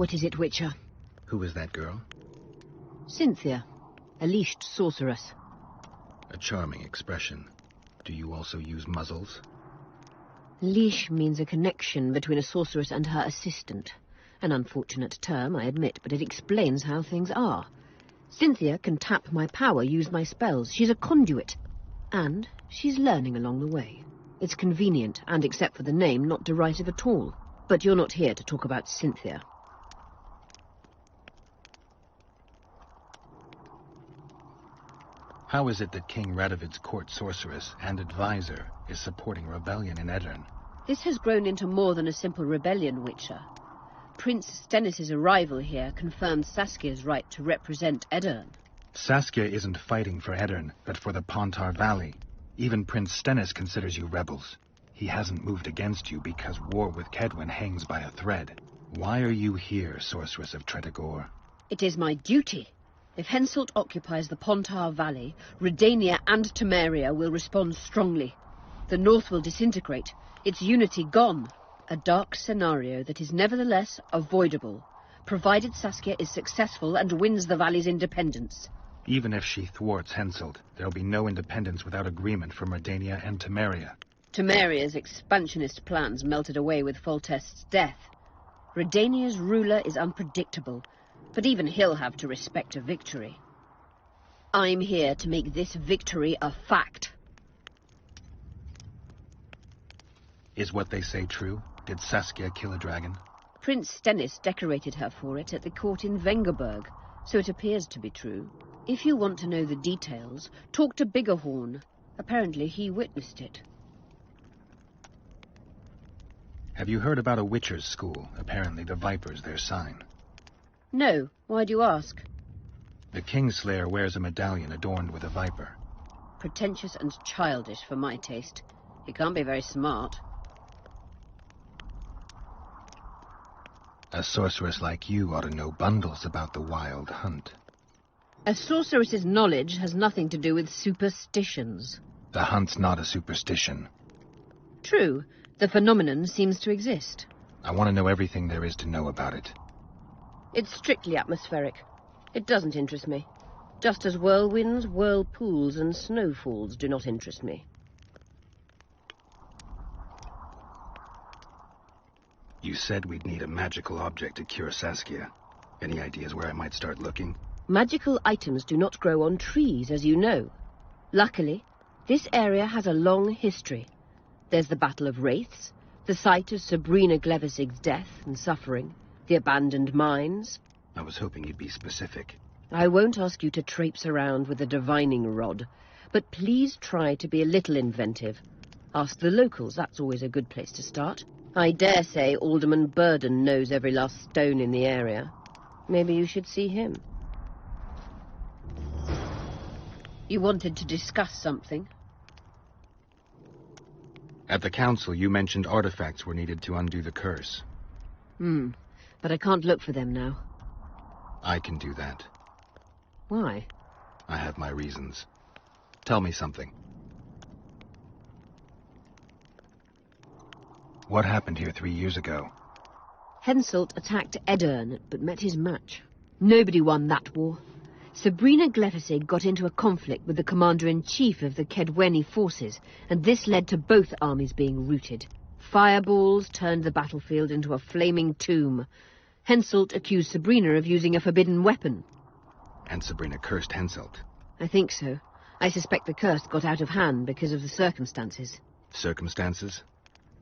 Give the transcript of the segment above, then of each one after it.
What is it, Witcher? Who is that girl? Cynthia, a leashed sorceress. A charming expression. Do you also use muzzles? Leash means a connection between a sorceress and her assistant. An unfortunate term, I admit, but it explains how things are. Cynthia can tap my power, use my spells. She's a conduit. And she's learning along the way. It's convenient, and except for the name, not derisive at all. But you're not here to talk about Cynthia. How is it that King Radovid's court sorceress and advisor is supporting rebellion in Edirn? This has grown into more than a simple rebellion, Witcher. Prince Stennis' arrival here confirmed Saskia's right to represent Edirn. Saskia isn't fighting for Edirn, but for the Pontar Valley. Even Prince Stennis considers you rebels. He hasn't moved against you because war with Kedwen hangs by a thread. Why are you here, Sorceress of Tretogor? It is my duty. If Henselt occupies the Pontar Valley, Redania and Temeria will respond strongly. The North will disintegrate, its unity gone. A dark scenario that is nevertheless avoidable, provided Saskia is successful and wins the Valley's independence. Even if she thwarts Henselt, there'll be no independence without agreement from Redania and Temeria. Temeria's expansionist plans melted away with Foltest's death. Redania's ruler is unpredictable, but even he'll have to respect a victory. I'm here to make this victory a fact. Is what they say true? Did Saskia kill a dragon? Prince Stennis decorated her for it at the court in Vengerberg, so it appears to be true. If you want to know the details, talk to Biggerhorn. Apparently he witnessed it. Have you heard about a Witcher's school? Apparently the Viper's their sign. No. Why do you ask? The Kingslayer wears a medallion adorned with a viper. Pretentious and childish for my taste. He can't be very smart. A sorceress like you ought to know bundles about the wild hunt. A sorceress's knowledge has nothing to do with superstitions. The hunt's not a superstition. True. The phenomenon seems to exist. I want to know everything there is to know about it. It's strictly atmospheric. It doesn't interest me. Just as whirlwinds, whirlpools, and snowfalls do not interest me. You said we'd need a magical object to cure Saskia. Any ideas where I might start looking? Magical items do not grow on trees, as you know. Luckily, this area has a long history. There's the Battle of Wraiths, the site of Sabrina Glevisig's death and suffering, the abandoned mines. I was hoping you'd be specific. I won't ask you to traipse around with a divining rod, but please try to be a little inventive. Ask the locals, that's always a good place to start. I dare say Alderman Burden knows every last stone in the area. Maybe you should see him. You wanted to discuss something? At the council, you mentioned artifacts were needed to undo the curse. But I can't look for them now. I can do that. Why? I have my reasons. Tell me something. What happened here 3 years ago? Henselt attacked Edirn, but met his match. Nobody won that war. Sabrina Glevisig got into a conflict with the commander-in-chief of the Kedweni forces, and this led to both armies being routed. Fireballs turned the battlefield into a flaming tomb. Henselt accused Sabrina of using a forbidden weapon. And Sabrina cursed Henselt. I think so. I suspect the curse got out of hand because of the circumstances. Circumstances?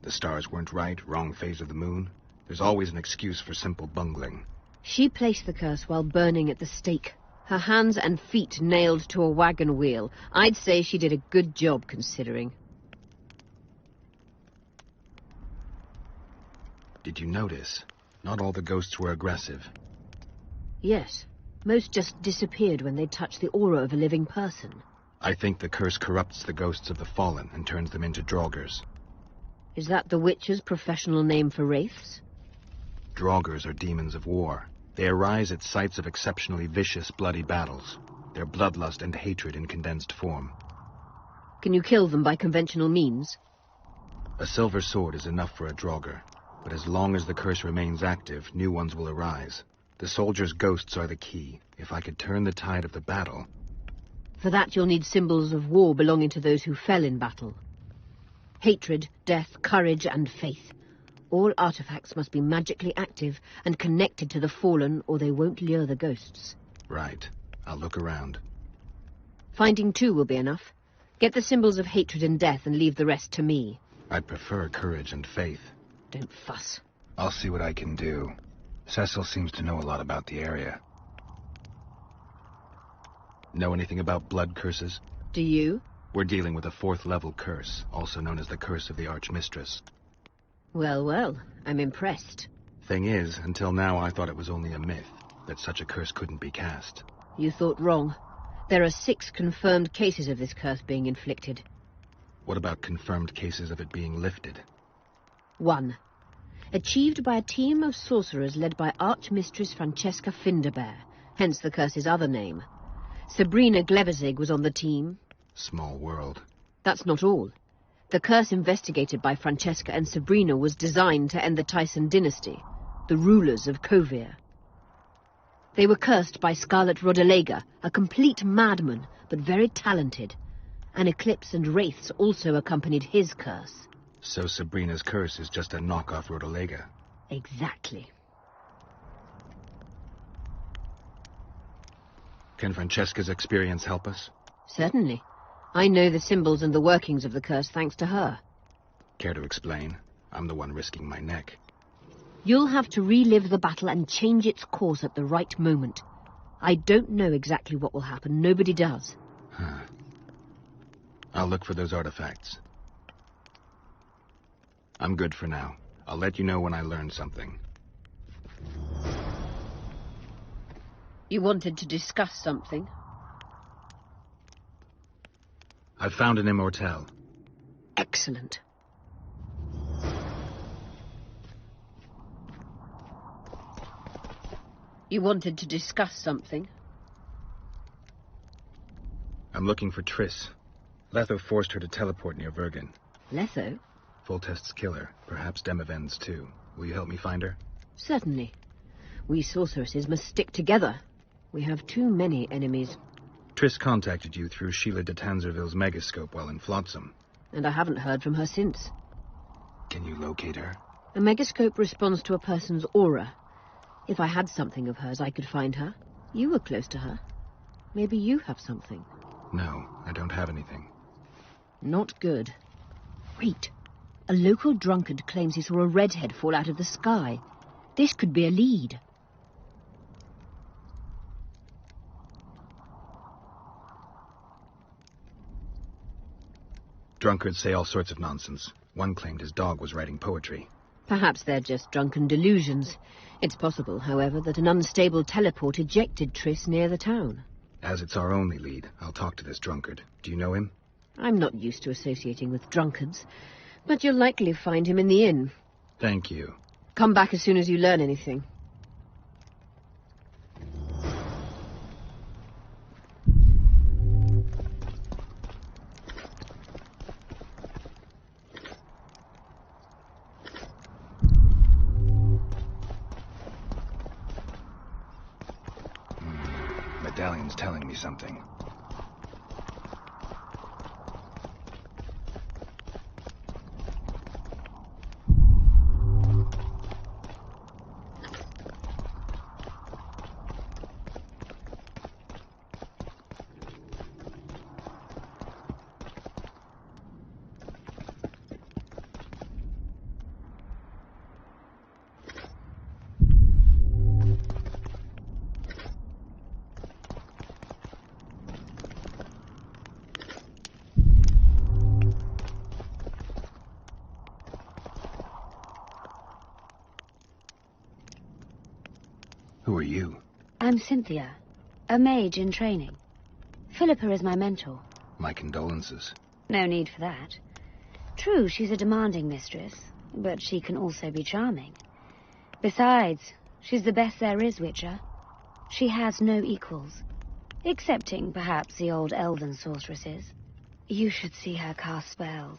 The stars weren't right, wrong phase of the moon. There's always an excuse for simple bungling. She placed the curse while burning at the stake. Her hands and feet nailed to a wagon wheel. I'd say she did a good job, considering. Did you notice? Not all the ghosts were aggressive. Yes. Most just disappeared when they touched the aura of a living person. I think the curse corrupts the ghosts of the fallen and turns them into draugrs. Is that the Witcher's professional name for wraiths? Draugrs are demons of war. They arise at sites of exceptionally vicious, bloody battles. Their bloodlust and hatred in condensed form. Can you kill them by conventional means? A silver sword is enough for a draugr. But as long as the curse remains active, new ones will arise. The soldiers' ghosts are the key. If I could turn the tide of the battle... For that you'll need symbols of war belonging to those who fell in battle. Hatred, death, courage, and faith. All artifacts must be magically active and connected to the fallen, or they won't lure the ghosts. Right. I'll look around. Finding 2 will be enough. Get the symbols of hatred and death and leave the rest to me. I'd prefer courage and faith. Don't fuss. I'll see what I can do. Cecil seems to know a lot about the area. Know anything about blood curses? Do you? We're dealing with a 4th level curse, also known as the Curse of the Archmistress. Well, well, I'm impressed. Thing is, until now I thought it was only a myth, that such a curse couldn't be cast. You thought wrong. There are 6 confirmed cases of this curse being inflicted. What about confirmed cases of it being lifted? 1. Achieved by a team of sorcerers led by Archmistress Francesca Finderbear, hence the curse's other name. Sabrina Gleverzig was on the team. Small world. That's not all. The curse investigated by Francesca and Sabrina was designed to end the Tyson dynasty, the rulers of Kovir. They were cursed by Scarlet Rodalega, a complete madman, but very talented. An eclipse and wraiths also accompanied his curse. So Sabrina's curse is just a knockoff Rodalega. Exactly. Can Francesca's experience help us? Certainly. I know the symbols and the workings of the curse thanks to her. Care to explain? I'm the one risking my neck. You'll have to relive the battle and change its course at the right moment. I don't know exactly what will happen. Nobody does. Huh. I'll look for those artifacts. I'm good for now. I'll let you know when I learn something. You wanted to discuss something? I've found an immortelle. Excellent. You wanted to discuss something? I'm looking for Triss. Letho forced her to teleport near Vergen. Letho? Foltest's killer. Perhaps Demavend's too. Will you help me find her? Certainly. We sorceresses must stick together. We have too many enemies. Triss contacted you through Sheila de Tanzerville's megascope while in Flotsam. And I haven't heard from her since. Can you locate her? A megascope responds to a person's aura. If I had something of hers, I could find her. You were close to her. Maybe you have something. No, I don't have anything. Not good. Wait. A local drunkard claims he saw a redhead fall out of the sky. This could be a lead. Drunkards say all sorts of nonsense. One claimed his dog was writing poetry. Perhaps they're just drunken delusions. It's possible, however, that an unstable teleport ejected Triss near the town. As it's our only lead, I'll talk to this drunkard. Do you know him? I'm not used to associating with drunkards, but you'll likely find him in the inn. Thank you. Come back as soon as you learn anything. Medallion's telling me something. Who are you? I'm Cynthia, a mage in training. Philippa is my mentor. My condolences. No need for that. True, she's a demanding mistress, but she can also be charming. Besides, she's the best there is, Witcher. She has no equals, excepting perhaps the old elven sorceresses. You should see her cast spells.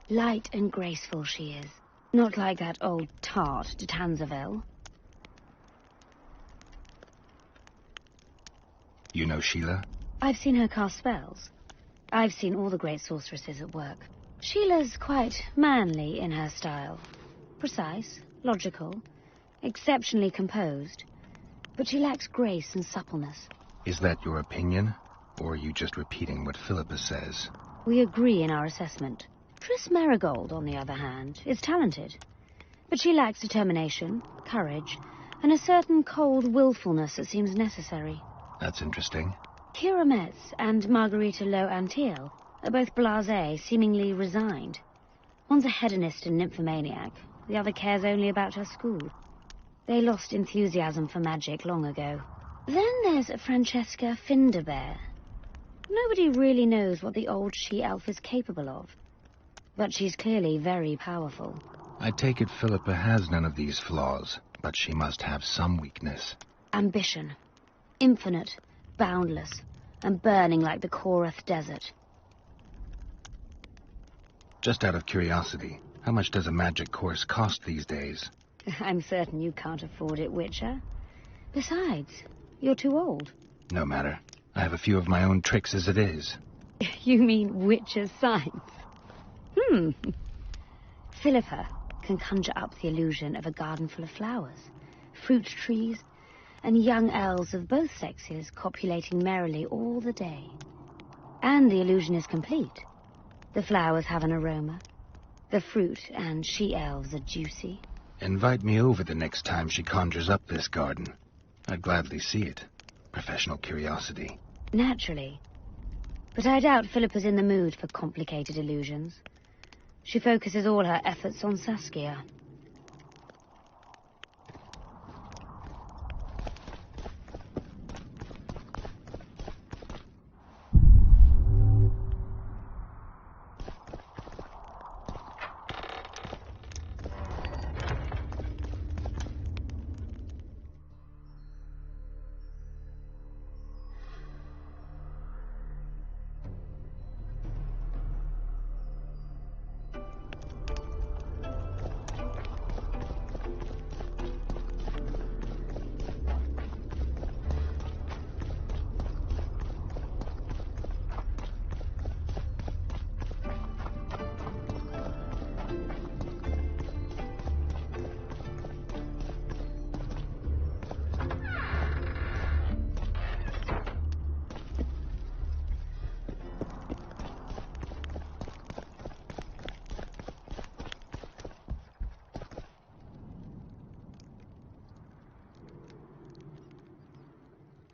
Light and graceful she is. Not like that old tart de Tanzaville. You know Sheila? I've seen her cast spells. I've seen all the great sorceresses at work. Sheila's quite manly in her style. Precise, logical, exceptionally composed. But she lacks grace and suppleness. Is that your opinion? Or are you just repeating what Philippa says? We agree in our assessment. Triss Marigold, on the other hand, is talented. But she lacks determination, courage, and a certain cold willfulness that seems necessary. That's interesting. Kira Metz and Margarita Lowe Antiel are both blasé, seemingly resigned. One's a hedonist and nymphomaniac. The other cares only about her school. They lost enthusiasm for magic long ago. Then there's Francesca Finderbear. Nobody really knows what the old she-elf is capable of. But she's clearly very powerful. I take it Philippa has none of these flaws, but she must have some weakness. Ambition. Infinite, boundless, and burning like the Korath Desert. Just out of curiosity, how much does a magic course cost these days? I'm certain you can't afford it, Witcher. Besides, you're too old. No matter. I have a few of my own tricks as it is. You mean Witcher's science? Philippa can conjure up the illusion of a garden full of flowers, fruit trees, and young elves of both sexes copulating merrily all the day. And the illusion is complete. The flowers have an aroma. The fruit and she-elves are juicy. Invite me over the next time she conjures up this garden. I'd gladly see it. Professional curiosity. Naturally. But I doubt Philippa's in the mood for complicated illusions. She focuses all her efforts on Saskia.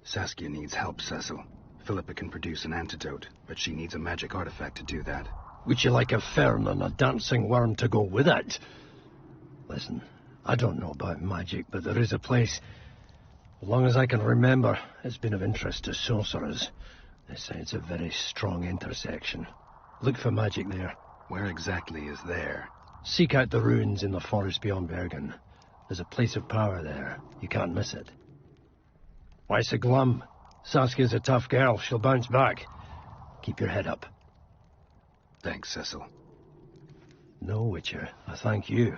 Saskia needs help, Cecil. Philippa can produce an antidote, but she needs a magic artifact to do that. Would you like a fern and a dancing worm to go with it? Listen, I don't know about magic, but there is a place, as long as I can remember, it's been of interest to sorcerers. They say it's a very strong intersection. Look for magic there. Where exactly is there? Seek out the ruins in the forest beyond Vergen. There's a place of power there. You can't miss it. Why so glum? Saskia's a tough girl. She'll bounce back. Keep your head up. Thanks, Cecil. No, Witcher. I thank you.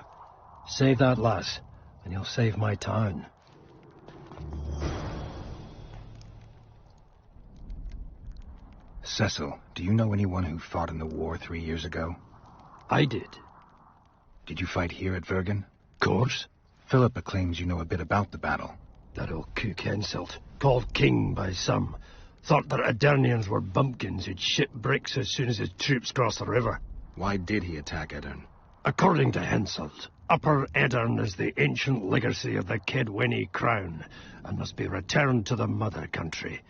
Save that lass, and you'll save my town. Cecil, do you know anyone who fought in the war 3 years ago? I did. Did you fight here at Vergen? Course. Philippa claims you know a bit about the battle. That old kook insult, called king by some, thought that Aedirnians were bumpkins who'd ship bricks as soon as his troops crossed the river. Why did he attack Edirn? According to Henselt, Upper Edirn is the ancient legacy of the Kedwenny crown, and must be returned to the mother country.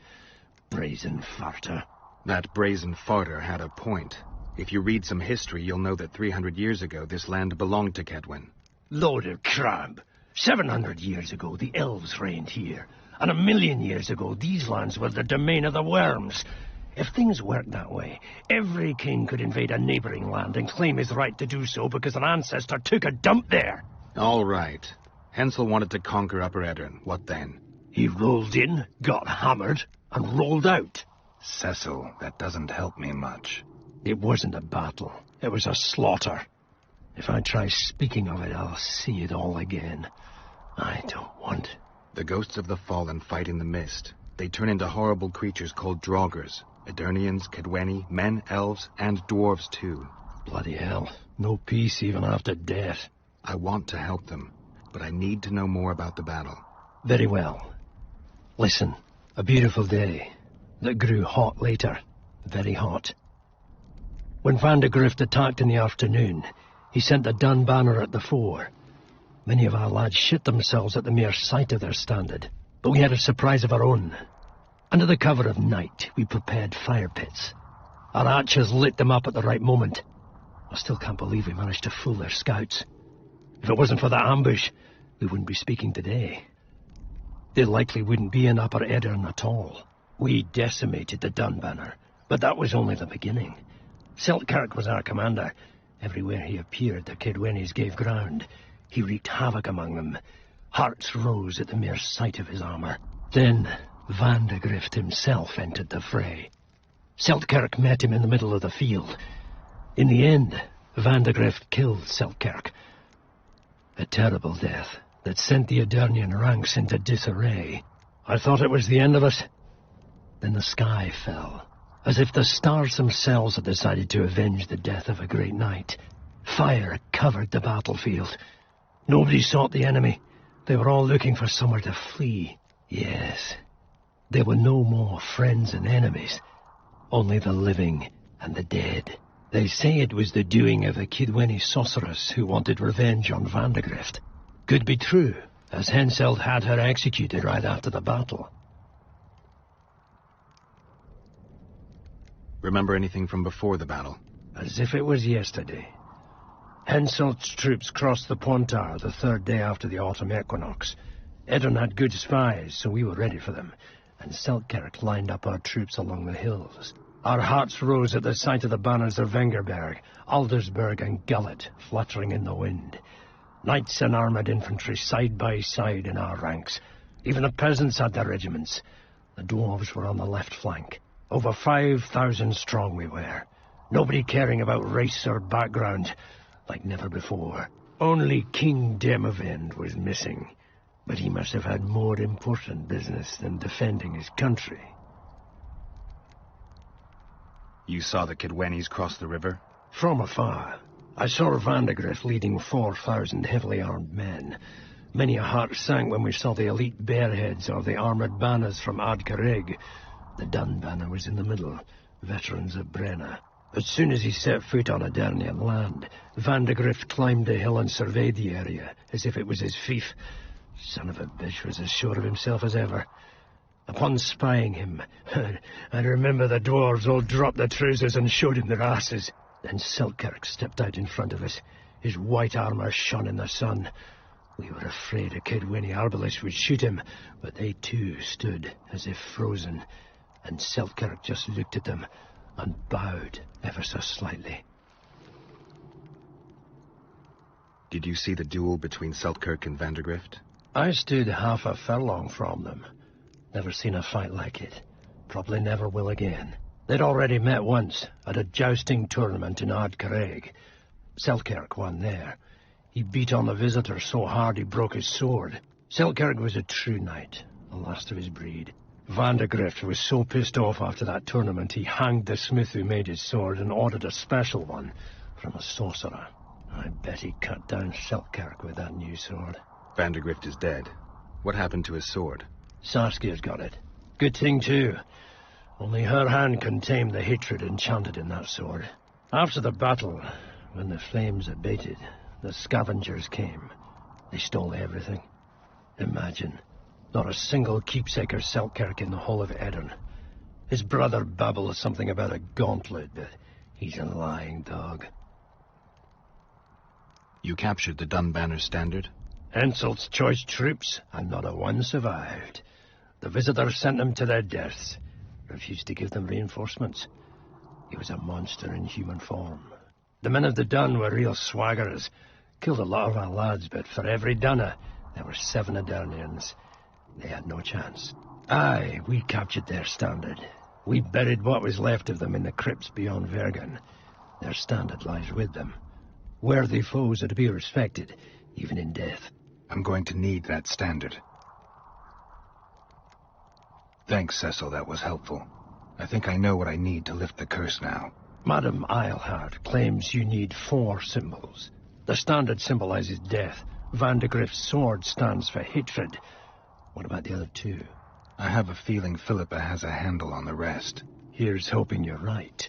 Brazen farter. That brazen farter had a point. If you read some history, you'll know that 300 years ago this land belonged to Kedwen. Load of crab. 700 years ago, the elves reigned here. And 1,000,000 years ago, these lands were the domain of the worms. If things worked that way, every king could invade a neighboring land and claim his right to do so because an ancestor took a dump there. All right. Hensel wanted to conquer Upper Edirn. What then? He rolled in, got hammered, and rolled out. Cecil, that doesn't help me much. It wasn't a battle. It was a slaughter. If I try speaking of it, I'll see it all again. I don't want... The ghosts of the fallen fight in the mist. They turn into horrible creatures called Draugrs. Edirnians, Kedweni, men, elves, and dwarves too. Bloody hell. No peace even after death. I want to help them, but I need to know more about the battle. Very well. Listen, a beautiful day that grew hot later. Very hot. When Van de Grift attacked in the afternoon, he sent the Dun banner at the fore. Many of our lads shit themselves at the mere sight of their standard, but we had a surprise of our own. Under the cover of night, we prepared fire pits. Our archers lit them up at the right moment. I still can't believe we managed to fool their scouts. If it wasn't for that ambush, we wouldn't be speaking today. They likely wouldn't be in Upper Edirn at all. We decimated the Dun banner, but that was only the beginning. Seltkirk was our commander. Everywhere he appeared, the Kedwenis gave ground. He wreaked havoc among them. Hearts rose at the mere sight of his armor. Then Van de Grift himself entered the fray. Seltkirk met him in the middle of the field. In the end, Van de Grift killed Seltkirk. A terrible death that sent the Edirnian ranks into disarray. I thought it was the end of us. Then the sky fell, as if the stars themselves had decided to avenge the death of a great knight. Fire covered the battlefield. Nobody sought the enemy. They were all looking for somewhere to flee. Yes, there were no more friends and enemies, only the living and the dead. They say it was the doing of a Kedweni sorceress who wanted revenge on Van de Grift. Could be true, as Henselt had her executed right after the battle. Remember anything from before the battle? As if it was yesterday. Henselt's troops crossed the Pontar the third day after the autumn equinox. Edirn had good spies, so we were ready for them, and Seltkirk lined up our troops along the hills. Our hearts rose at the sight of the banners of Vengerberg, Aldersberg and Gullet fluttering in the wind. Knights and armoured infantry side by side in our ranks. Even the peasants had their regiments. The dwarves were on the left flank. Over 5,000 strong we were. Nobody caring about race or background, like never before. Only King Demavend was missing, but he must have had more important business than defending his country. You saw the Kedwenis cross the river? From afar. I saw Van de Grift leading 4,000 heavily armed men. Many a heart sank when we saw the elite bearheads or the armoured banners from Ardcarrig. The Dun banner was in the middle, veterans of Brenna. As soon as he set foot on Edirnian land, Van de Grift climbed the hill and surveyed the area, as if it was his fief. Son of a bitch was as sure of himself as ever. Upon spying him, I remember the dwarves all dropped their trousers and showed him their asses. Then Seltkirk stepped out in front of us. His white armour shone in the sun. We were afraid a Kedweni arbalist would shoot him, but they too stood as if frozen, and Seltkirk just looked at them and bowed ever so slightly. Did you see the duel between Seltkirk and Van de Grift? I stood half a furlong from them. Never seen a fight like it. Probably never will again. They'd already met once, at a jousting tournament in Ardcarrig. Seltkirk won there. He beat on the visitor so hard he broke his sword. Seltkirk was a true knight, the last of his breed. Van de Grift was so pissed off after that tournament he hanged the smith who made his sword and ordered a special one from a sorcerer. I bet he cut down Seltkirk with that new sword. Van de Grift is dead. What happened to his sword? Saskia's got it. Good thing too. Only her hand can tame the hatred enchanted in that sword. After the battle, when the flames abated, the scavengers came. They stole everything. Imagine. Not a single keepsake or Seltkirk in the whole of Edirn. His brother babbles something about a gauntlet, but he's a lying dog. You captured the Dun banner standard? Henselt's choice troops, and not a one survived. The visitors sent them to their deaths. Refused to give them reinforcements. He was a monster in human form. The men of the Dun were real swaggerers. Killed a lot of our lads, but for every Dunner, there were 7 Edirnians. They had no chance. Aye, we captured their standard. We buried what was left of them in the crypts beyond Vergen. Their standard lies with them. Worthy foes are to be respected, even in death. I'm going to need that standard. Thanks, Cecil, that was helpful. I think I know what I need to lift the curse now. Madame Eilhart claims you need 4 symbols. The standard symbolizes death. Vandegrift's sword stands for hatred. What about the other 2? I have a feeling Philippa has a handle on the rest. Here's hoping you're right.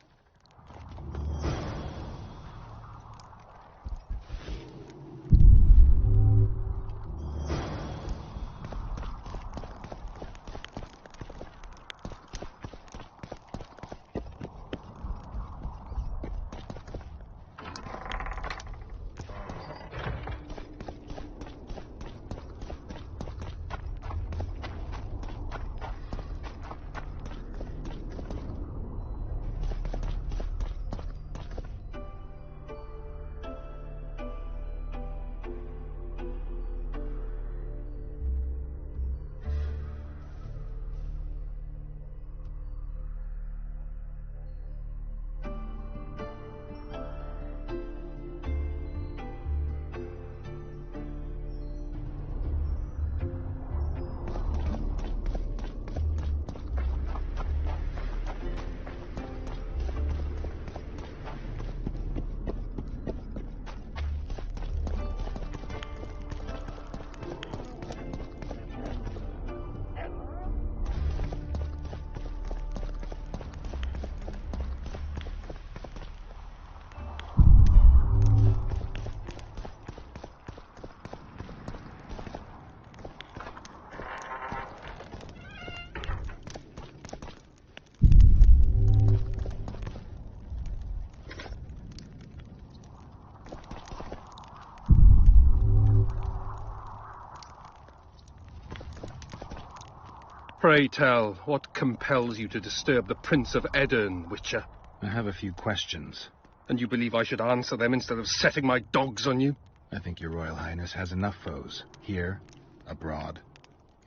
Pray tell, what compels you to disturb the Prince of Edern, Witcher? I have a few questions. And you believe I should answer them instead of setting my dogs on you? I think your Royal Highness has enough foes. Here, abroad,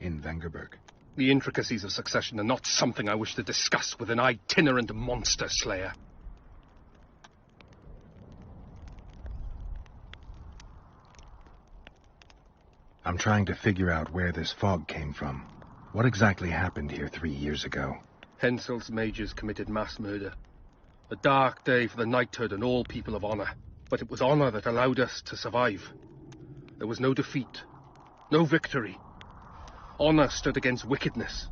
in Vengerberg. The intricacies of succession are not something I wish to discuss with an itinerant monster slayer. I'm trying to figure out where this fog came from. What exactly happened here 3 years ago? Henselt's mages committed mass murder. A dark day for the knighthood and all people of honor. But it was honor that allowed us to survive. There was no defeat, no victory. Honor stood against wickedness,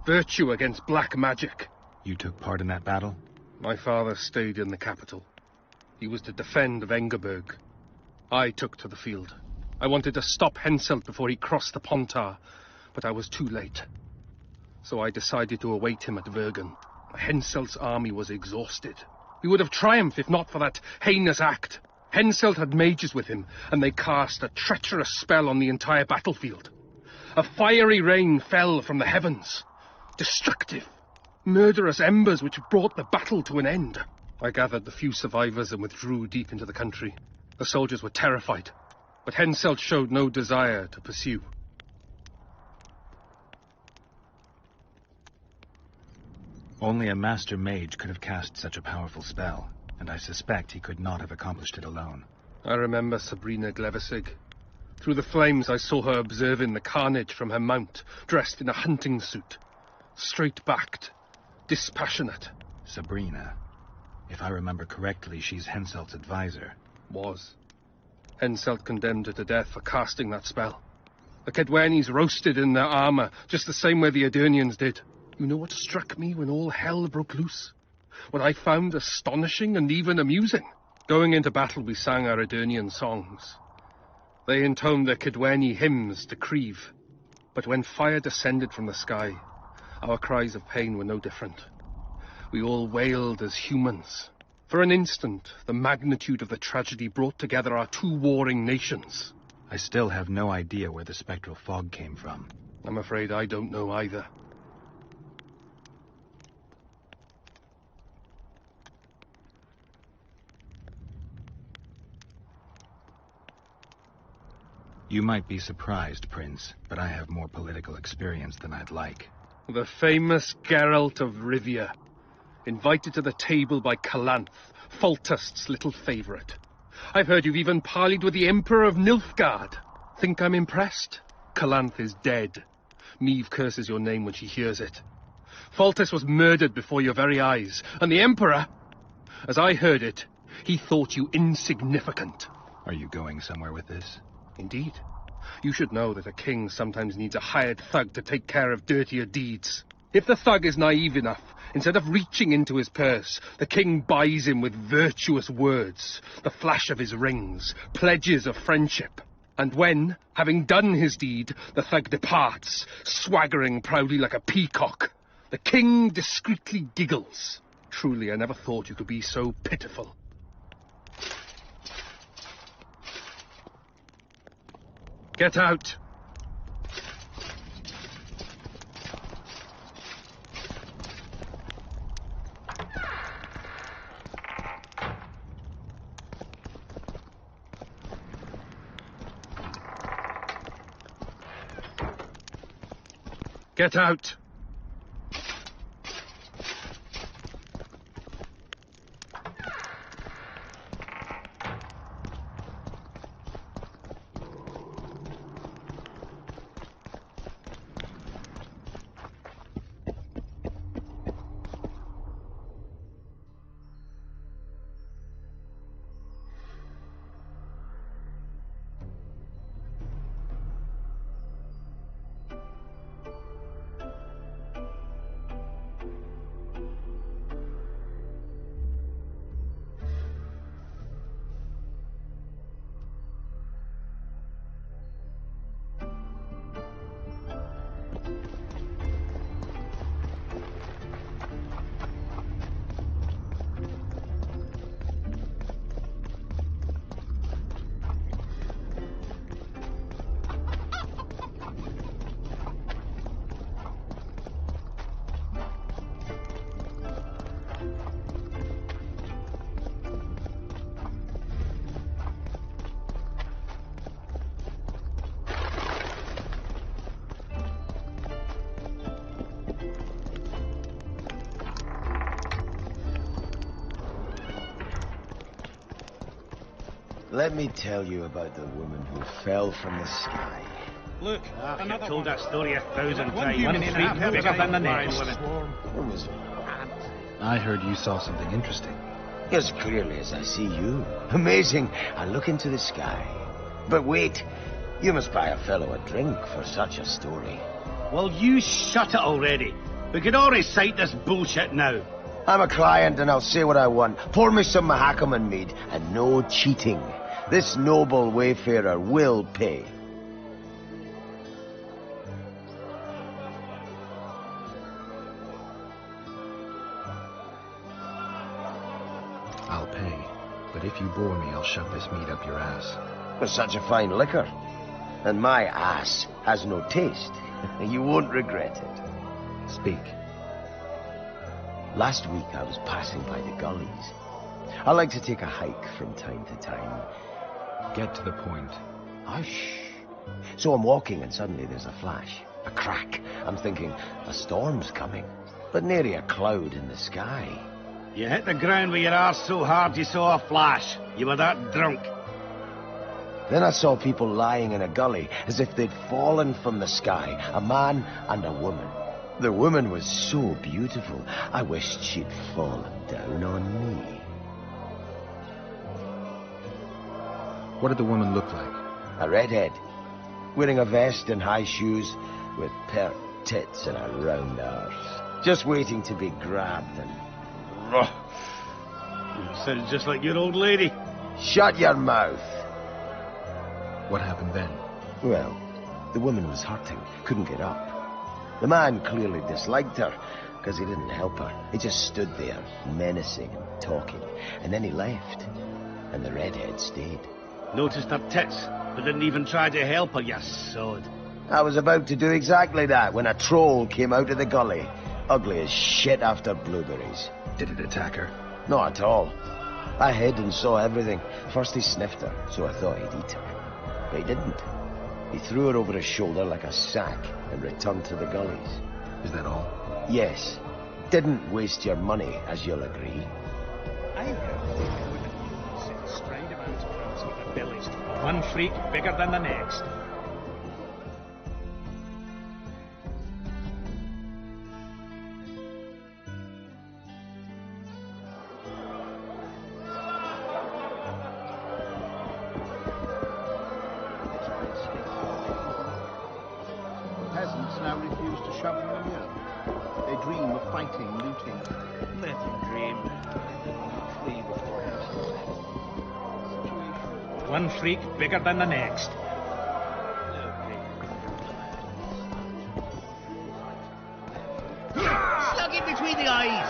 virtue against black magic. You took part in that battle? My father stayed in the capital. He was to defend Vengerberg. I took to the field. I wanted to stop Henselt before he crossed the Pontar, but I was too late. So I decided to await him at Vergen. Henselt's army was exhausted. We would have triumphed if not for that heinous act. Henselt had mages with him, and they cast a treacherous spell on the entire battlefield. A fiery rain fell from the heavens. Destructive, murderous embers which brought the battle to an end. I gathered the few survivors and withdrew deep into the country. The soldiers were terrified, but Henselt showed no desire to pursue. Only a master mage could have cast such a powerful spell, and I suspect he could not have accomplished it alone. I remember Sabrina Glevissig. Through the flames I saw her observing the carnage from her mount, dressed in a hunting suit. Straight-backed, dispassionate. Sabrina. If I remember correctly, she's Henselt's advisor. Was. Henselt condemned her to death for casting that spell. The Kedwenis roasted in their armor, just the same way the Edirnians did. You know what struck me when all hell broke loose? What I found astonishing and even amusing? Going into battle, we sang our Edirnian songs. They intoned their Kedweni hymns to Creve. But when fire descended from the sky, our cries of pain were no different. We all wailed as humans. For an instant, the magnitude of the tragedy brought together our two warring nations. I still have no idea where the spectral fog came from. I'm afraid I don't know either. You might be surprised, Prince, but I have more political experience than I'd like. The famous Geralt of Rivia, invited to the table by Calanth, Foltest's little favorite. I've heard you've even parleyed with the Emperor of Nilfgaard. Think I'm impressed? Calanth is dead. Meve curses your name when she hears it. Foltest was murdered before your very eyes, and the Emperor, as I heard it, he thought you insignificant. Are you going somewhere with this? Indeed. You should know that a king sometimes needs a hired thug to take care of dirtier deeds. If the thug is naive enough, instead of reaching into his purse, the king buys him with virtuous words, the flash of his rings, pledges of friendship. And when, having done his deed, the thug departs, swaggering proudly like a peacock, the king discreetly giggles. Truly, I never thought you could be so pitiful. Get out! Get out! Let me tell you about the woman who fell from the sky. Look, I've told that story 1,000 One times. human in a half Bigger than the marriage next. It was I heard you saw something interesting. as clearly as I see you. Amazing. I look into the sky. But wait, you must buy a fellow a drink for such a story. Well, you shut it already. We could all recite this bullshit now. I'm a client and I'll say what I want. Pour me some Mahakaman mead and no cheating. This noble wayfarer will pay. I'll pay. But if you bore me, I'll shove this meat up your ass. With such a fine liquor. And my ass has no taste. You won't regret it. Speak. Last week I was passing by the gullies. I like to take a hike from time to time. Get to the point. Hush. So I'm walking and suddenly there's a flash. A crack. I'm thinking, a storm's coming. But nary a cloud in the sky. You hit the ground with your arse so hard you saw a flash. You were that drunk. Then I saw people lying in a gully as if they'd fallen from the sky. A man and a woman. The woman was so beautiful, I wished she'd fallen down on me. What did the woman look like? A redhead, wearing a vest and high shoes, with pert tits and a round arse. Just waiting to be grabbed and... Sounds just like your old lady. Shut your mouth! What happened then? Well, the woman was hurting, couldn't get up. The man clearly disliked her, because he didn't help her. He just stood there, menacing and talking. And then he left, and the redhead stayed. Noticed her tits, but didn't even try to help her, you sod. I was about to do exactly that when a troll came out of the gully. Ugly as shit after blueberries. Did it attack her? Not at all. I hid and saw everything. First he sniffed her, so I thought he'd eat her. But he didn't. He threw her over his shoulder like a sack and returned to the gullies. Is that all? Yes. Didn't waste your money, as you'll agree. I heard the women strayed about One freak bigger than the next. Peasants now refuse to shovel manure. They dream of fighting, looting. Let him dream. Flee before him. One freak bigger than the next. Slug it between the eyes!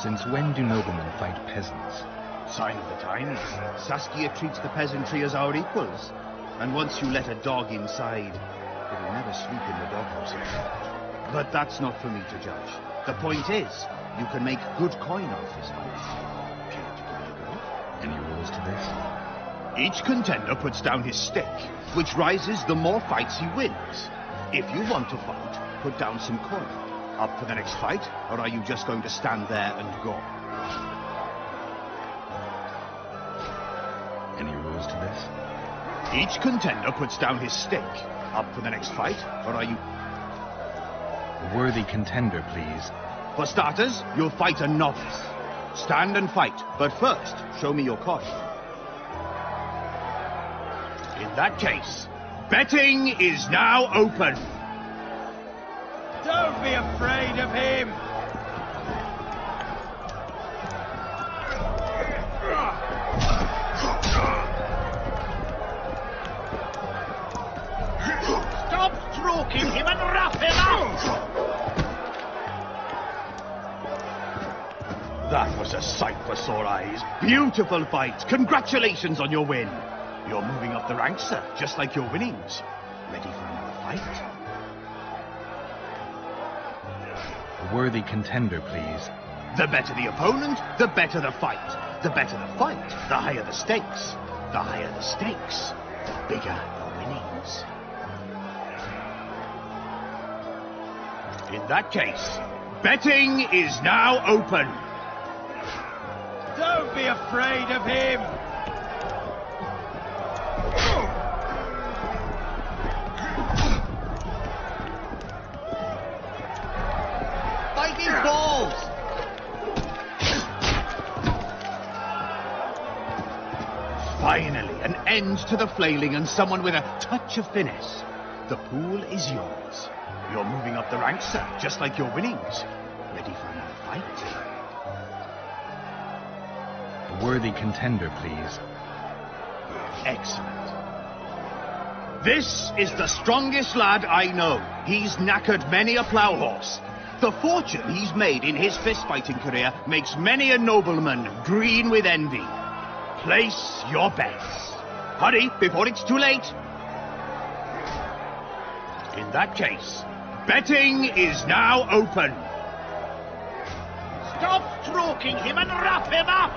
Since when do noblemen fight peasants? Sign of the times. Saskia treats the peasantry as our equals. And once you let a dog inside, it'll never sleep in the doghouse again. But that's not for me to judge. The point is, you can make good coin off this fight. Care to give it a go? Any rules to this? Each contender puts down his stake, which rises the more fights he wins. If you want to fight, put down some coin. Up for the next fight, or are you just going to stand there and go? Any rules to this? Each contender puts down his stake. Up for the next fight, or are you... A worthy contender, please. For starters, you'll fight a novice. Stand and fight, but first, show me your coin. In that case, betting is now open. Don't be afraid of him. Stop stroking him and wrap him up! That was a sight for sore eyes. Beautiful fight. Congratulations on your win. You're moving up the ranks, sir, just like your winnings. Ready for another fight? A worthy contender, please. The better the opponent, the better the fight. The better the fight, the higher the stakes. The higher the stakes, the bigger the winnings. In that case, betting is now open. Don't be afraid of him. Fighting balls! Finally, an end to the flailing and someone with a touch of finesse. The pool is yours. You're moving up the ranks, sir, just like your winnings. Ready for another fight? A worthy contender, please. Excellent. This is the strongest lad I know. He's knackered many a plough horse. The fortune he's made in his fist-fighting career makes many a nobleman green with envy. Place your bets. Hurry, before it's too late. In that case, betting is now open. Stop stroking him and wrap him up!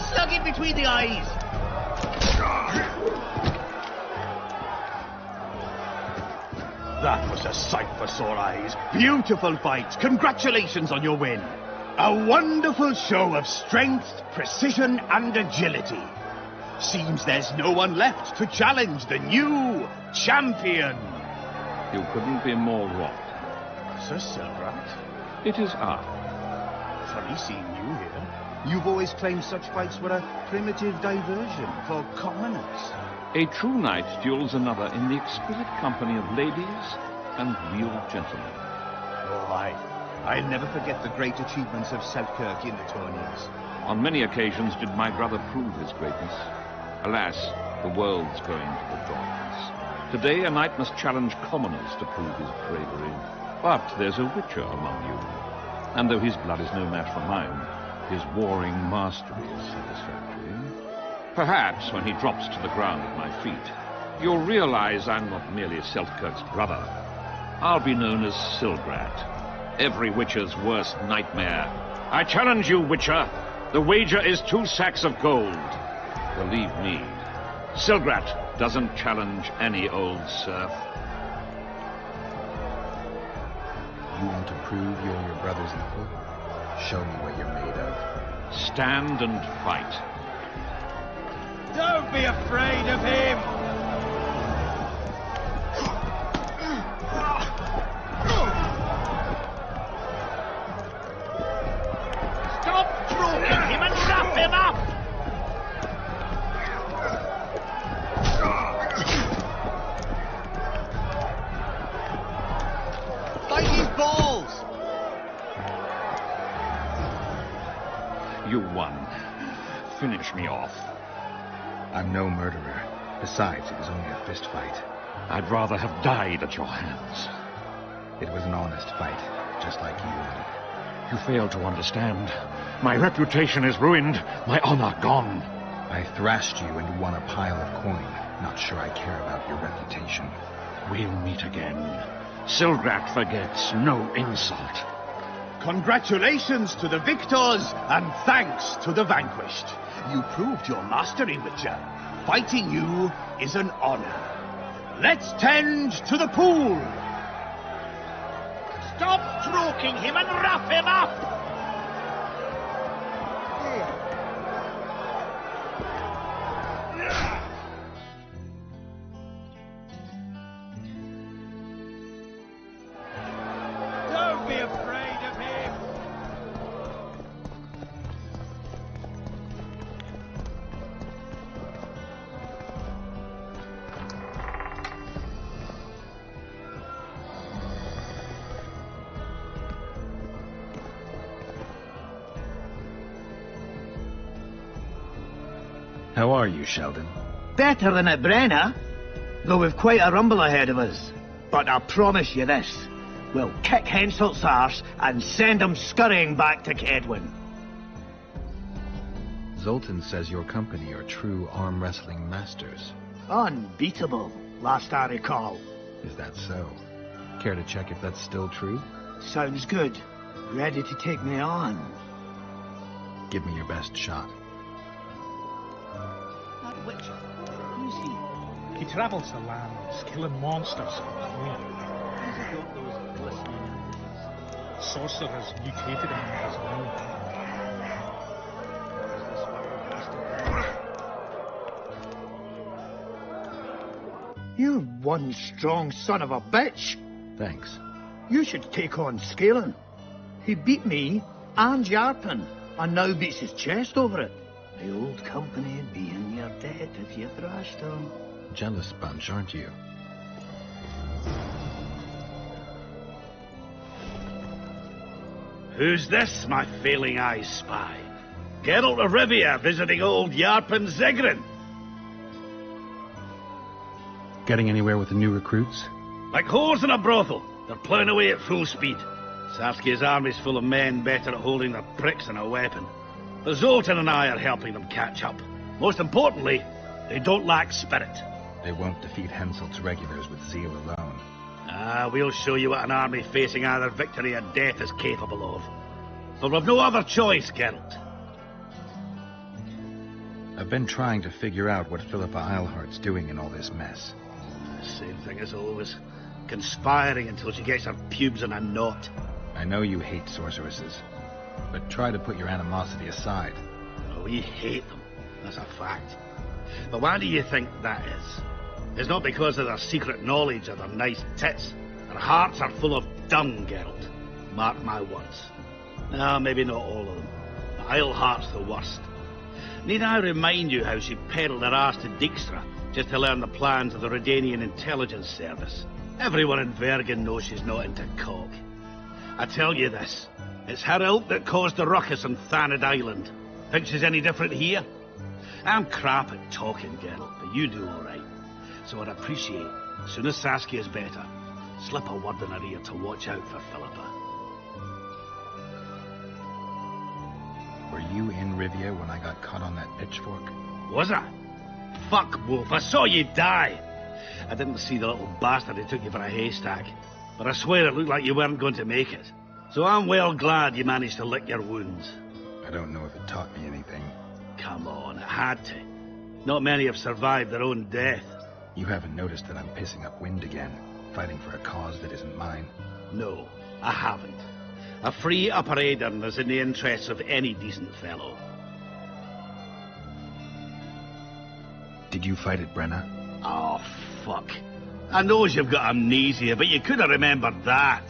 Slug it between the eyes. That was a sight for sore eyes. Beautiful fight. Congratulations on your win. A wonderful show of strength, precision, and agility. Seems there's no one left to challenge the new champion. You couldn't be more wrong. Sir Silverrat? It is I. Funny seeing you here. You've always claimed such fights were a primitive diversion for commoners. A true knight duels another in the exquisite company of ladies and real gentlemen. Oh, I'll never forget the great achievements of Selkirk in the tourneys. On many occasions did my brother prove his greatness. Alas, the world's going to the dogs. Today a knight must challenge commoners to prove his bravery. But there's a witcher among you. And though his blood is no match for mine, his warring mastery is satisfactory. Perhaps when he drops to the ground at my feet, you'll realize I'm not merely Selkirk's brother. I'll be known as Silgrat, every witcher's worst nightmare. I challenge you, witcher. The wager is 2 sacks of gold. Believe me, Silgrat doesn't challenge any old serf. You want to prove you're your brother's equal? Show me what you're made of. Stand and fight. Don't be afraid of him! Stop stroking him and wrap him up! Fight his balls! You won. Finish me off. I'm no murderer. Besides, it was only a fist fight. I'd rather have died at your hands. It was an honest fight, just like you. You fail to understand. My reputation is ruined, my honor gone. I thrashed you and won a pile of coin. Not sure I care about your reputation. We'll meet again. Silgrat forgets no insult. Congratulations to the victors, and thanks to the vanquished. You proved your mastery, Witcher. Fighting you is an honor. Let's tend to the pool. Stop stroking him and wrap him up! Don't be afraid of him! How are you, Sheldon? Better than at Brenna, though we've quite a rumble ahead of us. But I promise you this, we'll kick Henselt's arse and send him scurrying back to Kedwin. Zoltan says your company are true arm wrestling masters. Unbeatable, last I recall. Is that so? Care to check if that's still true? Sounds good. Ready to take me on? Give me your best shot. That Witcher, who's he? He travels the lands, killing monsters for coin. Has he got those glistening eyes? Sorcerers mutated him as well. You're one strong son of a bitch. Thanks. You should take on Scalen. He beat me and Yarpen, and now beats his chest over it. The old company would be in your debt if you thrashed him. Jealous bunch, aren't you? Who's this, my failing eyes spy? Geralt of Rivia visiting old Yarpen Zegrin. Getting anywhere with the new recruits? Like whores in a brothel. They're ploughing away at full speed. Saskia's army's full of men better at holding their pricks than a weapon. But Zoltan and I are helping them catch up. Most importantly, they don't lack spirit. They won't defeat Henselt's regulars with zeal alone. We'll show you what an army facing either victory or death is capable of. But we've no other choice, Geralt. I've been trying to figure out what Philippa Eilhart's doing in all this mess. Same thing as always. Conspiring until she gets her pubes in a knot. I know you hate sorceresses, but try to put your animosity aside. Oh, we hate them. That's a fact. But why do you think that is? It's not because of their secret knowledge or their nice tits. Their hearts are full of dung, Geralt. Mark my words. No, maybe not all of them. But Eilhart's the worst. Need I remind you how she peddled her ass to Dijkstra just to learn the plans of the Redanian intelligence service? Everyone in Vergen knows she's not into cock. I tell you this, it's her ilk that caused the ruckus on Thanad Island. Think she's any different here? I'm crap at talking, Geralt, but you do all right. So I'd appreciate, as soon as Saskia's better, slip a word in her ear to watch out for Philippa. Were you in Rivia when I got caught on that pitchfork? Was I? Fuck, Wolf, I saw you die. I didn't see the little bastard who took you for a haystack, but I swear it looked like you weren't going to make it. So I'm well glad you managed to lick your wounds. I don't know if it taught me anything. Come on, it had to. Not many have survived their own death. You haven't noticed that I'm pissing up wind again, fighting for a cause that isn't mine? No, I haven't. A free Upper Aedirn is in the interests of any decent fellow. Did you fight at Brenna? Oh, fuck. I knows you've got amnesia, but you could have remembered that.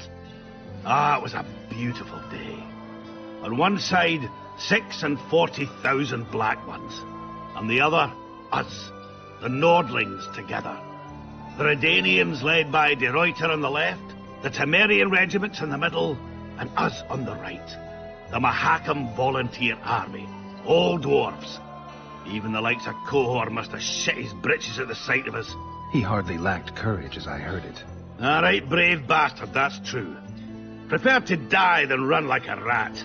Ah, it was a beautiful day. On one side, 46,000 black ones. On the other, us, the Nordlings together. The Redanians led by De Ruyter on the left, the Temerian regiments in the middle, and us on the right. The Mahakam Volunteer Army. All dwarves. Even the likes of Cohor must have shit his britches at the sight of us. He hardly lacked courage, as I heard it. All right, brave bastard, that's true. Prefer to die than run like a rat.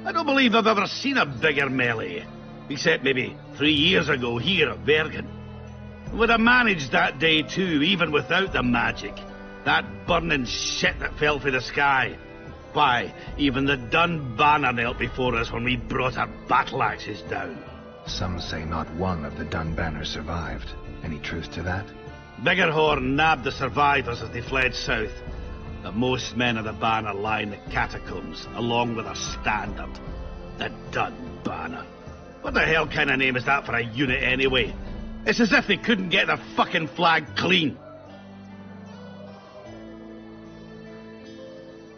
I don't believe I've ever seen a bigger melee. Except maybe 3 years ago here at Vergen. Would have managed that day too, even without the magic. That burning shit that fell from the sky. Why, even the Dun banner knelt before us when we brought our battle axes down. Some say not one of the Dun banners survived. Any truth to that? Biggerhorn nabbed the survivors as they fled south. But most men of the banner lie in the catacombs, along with their standard. The Dun banner. What the hell kind of name is that for a unit anyway? It's as if they couldn't get their fucking flag clean.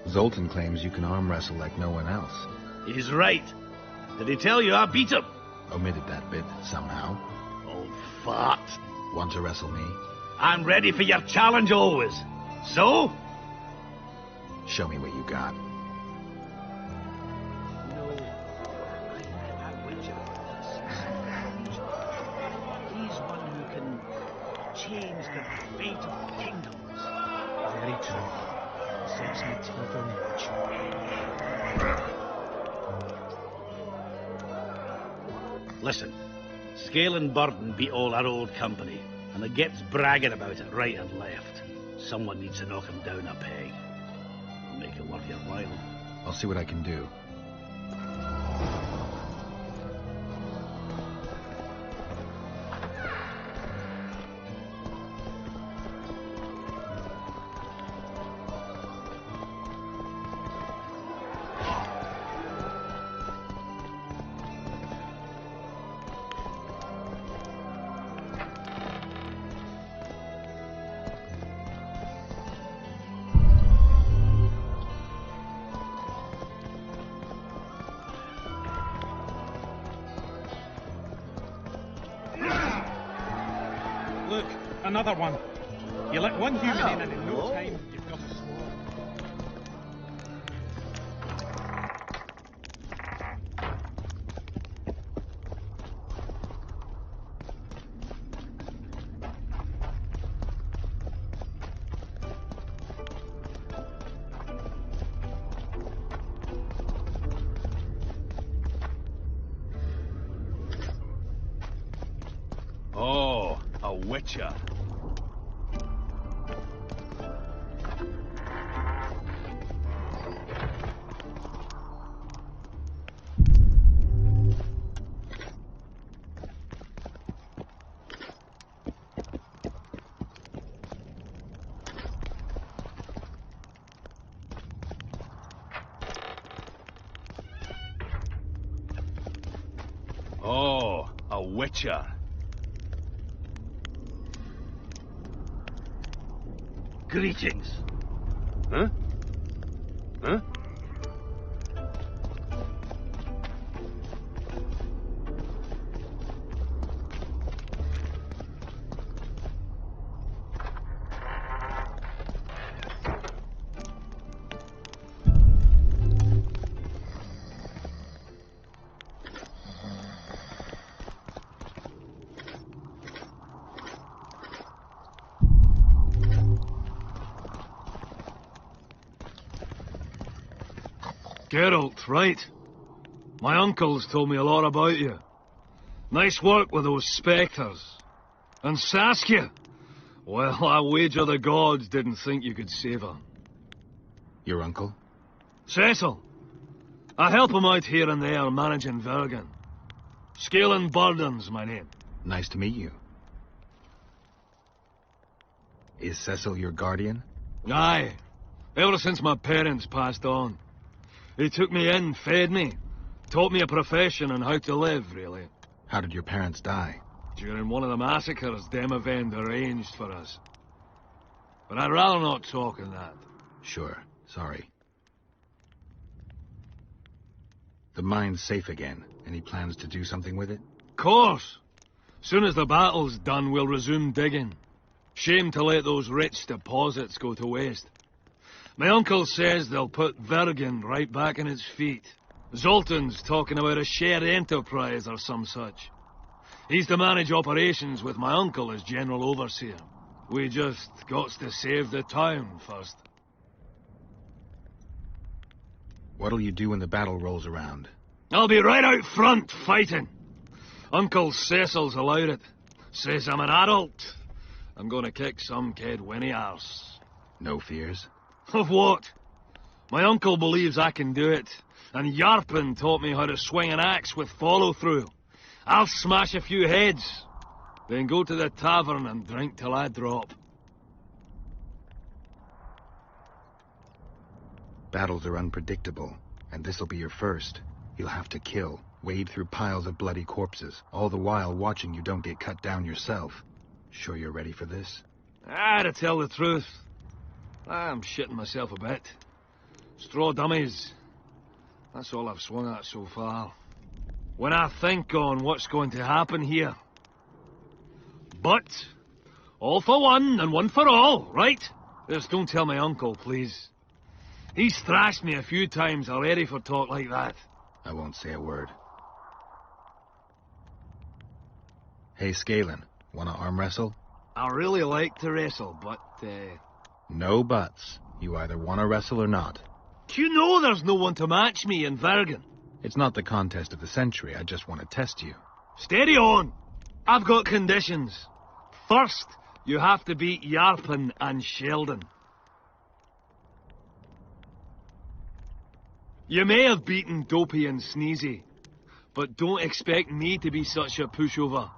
Zoltan claims you can arm wrestle like no one else. He's right. Did he tell you I beat him? Omitted that bit, somehow. Old fart. Want to wrestle me? I'm ready for your challenge always. So? Show me what you got. No. He's one who can change the fate of kingdoms. Very true. Sets my teeth on edge. Listen, Scale and Burden beat all our old company, and it gets bragging about it right and left. Someone needs to knock him down a peg. Make it worth your while. I'll see what I can do. Look, another one. You let one human in and in no time you've got a swarm. Oh, a witcher. Oh, a witcher. Greetings. Huh? Huh? Geralt, right? My uncle's told me a lot about you. Nice work with those spectres. And Saskia? Well, I wager the gods didn't think you could save her. Your uncle? Cecil. I help him out here and there managing Vergen. Scalen Burden's my name. Nice to meet you. Is Cecil your guardian? Aye. Ever since my parents passed on. They took me in, fed me, taught me a profession and how to live, really. How did your parents die? During one of the massacres Demavend arranged for us. But I'd rather not talk on that. Sure, sorry. The mine's safe again. Any plans to do something with it? Course! Soon as the battle's done, we'll resume digging. Shame to let those rich deposits go to waste. My uncle says they'll put Vergen right back on its feet. Zoltan's talking about a shared enterprise or some such. He's to manage operations with my uncle as general overseer. We just got to save the town first. What'll you do when the battle rolls around? I'll be right out front, fighting. Uncle Cecil's allowed it. Says I'm an adult. I'm gonna kick some kid when he asks. No fears? Of what? My uncle believes I can do it, and Yarpen taught me how to swing an axe with follow-through. I'll smash a few heads, then go to the tavern and drink till I drop. Battles are unpredictable, and this'll be your first. You'll have to kill, wade through piles of bloody corpses, all the while watching you don't get cut down yourself. Sure you're ready for this? To tell the truth, I'm shitting myself a bit. Straw dummies. That's all I've swung at so far. When I think on what's going to happen here. But, all for one and one for all, right? Just don't tell my uncle, please. He's thrashed me a few times already for talk like that. I won't say a word. Hey, Scalen, wanna arm wrestle? I really like to wrestle, but, No buts. You either wanna wrestle or not. Do you know there's no one to match me in Vergen? It's not the contest of the century, I just want to test you. Steady on! I've got conditions. First, you have to beat Yarpen and Sheldon. You may have beaten Dopey and Sneezy, but don't expect me to be such a pushover.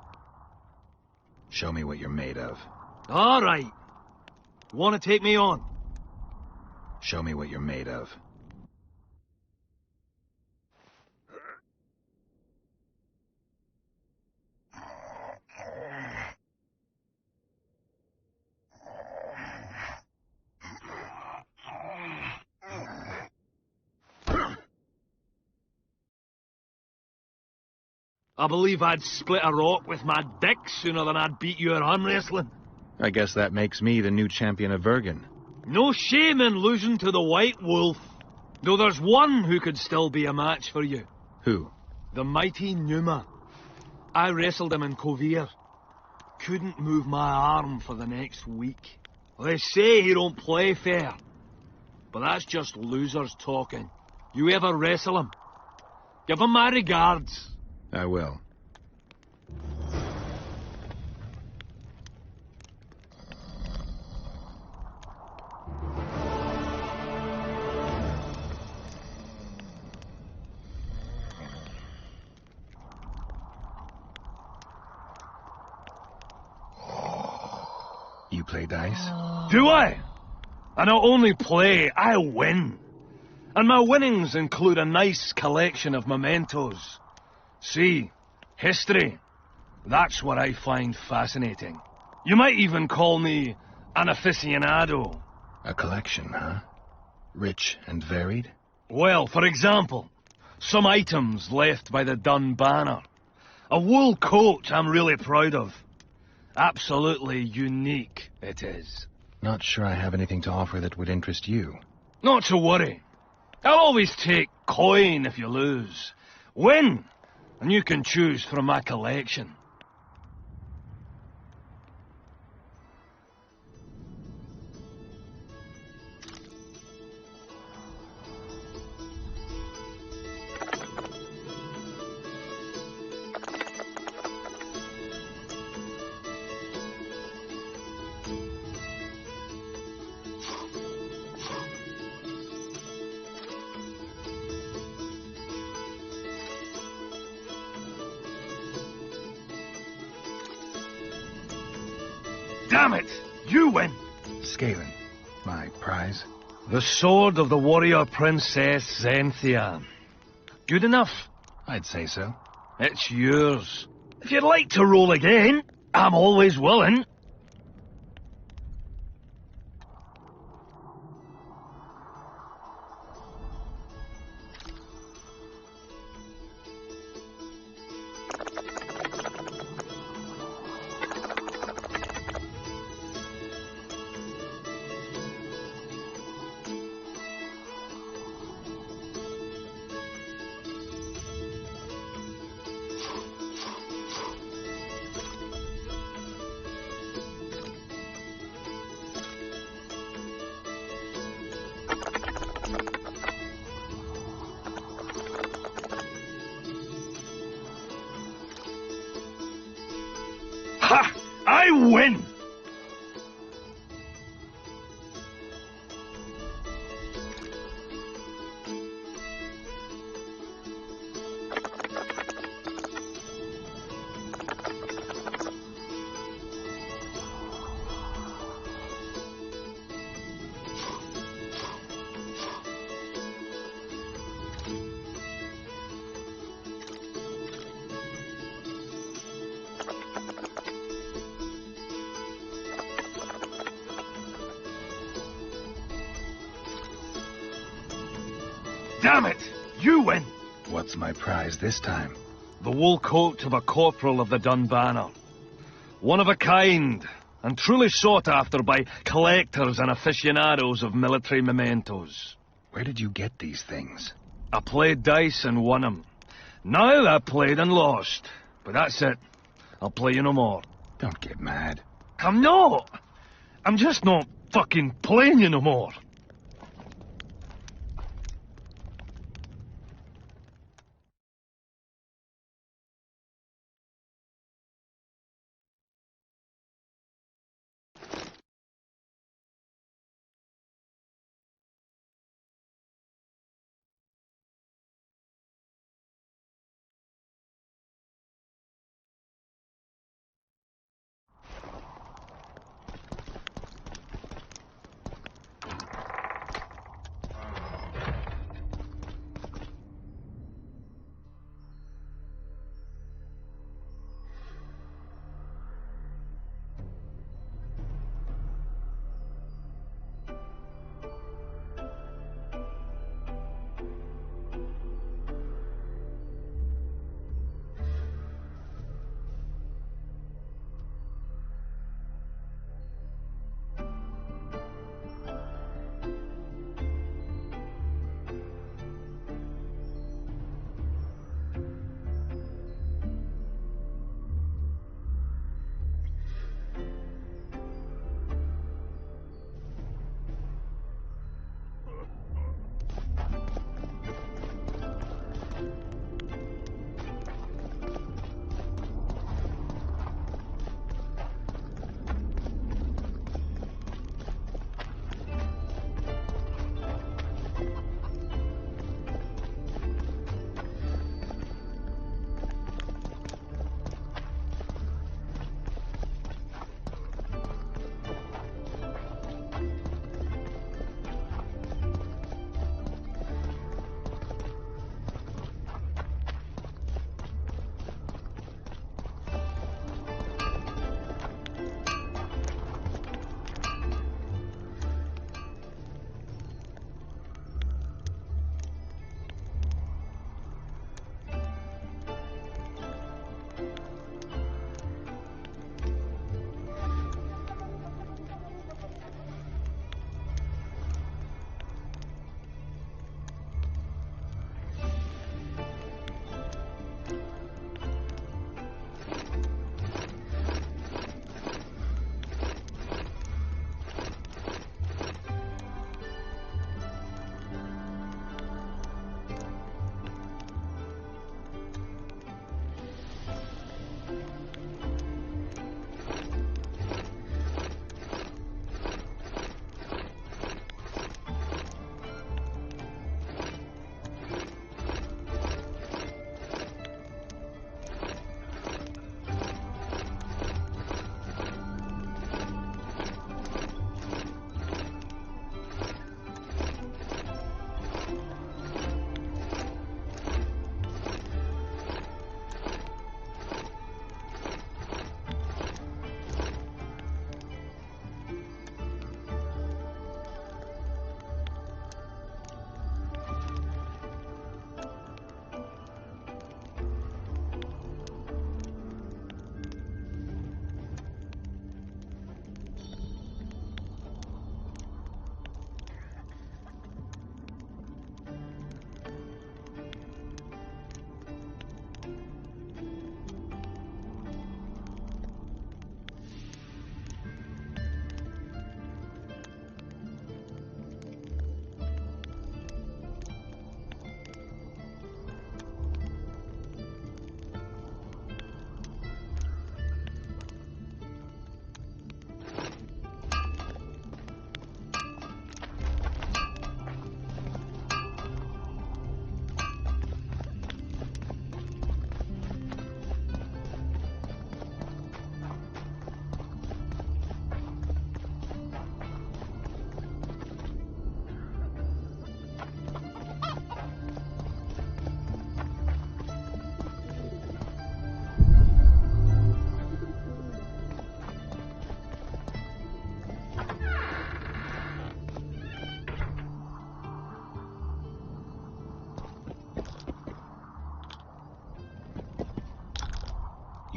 Show me what you're made of. All right. Want to take me on? Show me what you're made of. I believe I'd split a rock with my dick sooner than I'd beat you at arm wrestling. I guess that makes me the new champion of Vergen. No shame in losing to the White Wolf. Though there's one who could still be a match for you. Who? The mighty Numa. I wrestled him in Kovir. Couldn't move my arm for the next week. They say he don't play fair. But that's just losers talking. You ever wrestle him? Give him my regards. I will. You play dice? Do I? I not only play, I win. And my winnings include a nice collection of mementos. See, history. That's what I find fascinating. You might even call me an aficionado. A collection, huh? Rich and varied? Well, for example, some items left by the Dun Banner. A wool coat I'm really proud of. Absolutely unique, it is. Not sure I have anything to offer that would interest you. Not to worry. I'll always take coin if you lose. Win, and you can choose from my collection. Damn it! You win! Scalen, my prize. The sword of the warrior princess Zenthia. Good enough? I'd say so. It's yours. If you'd like to roll again, I'm always willing. Ha! I win! Damn it! You win! What's my prize this time? The wool coat of a corporal of the Dunbanner. One of a kind, and truly sought after by collectors and aficionados of military mementos. Where did you get these things? I played dice and won 'em. Now I played and lost. But that's it. I'll play you no more. Don't get mad. I'm not! I'm just not fucking playing you no more.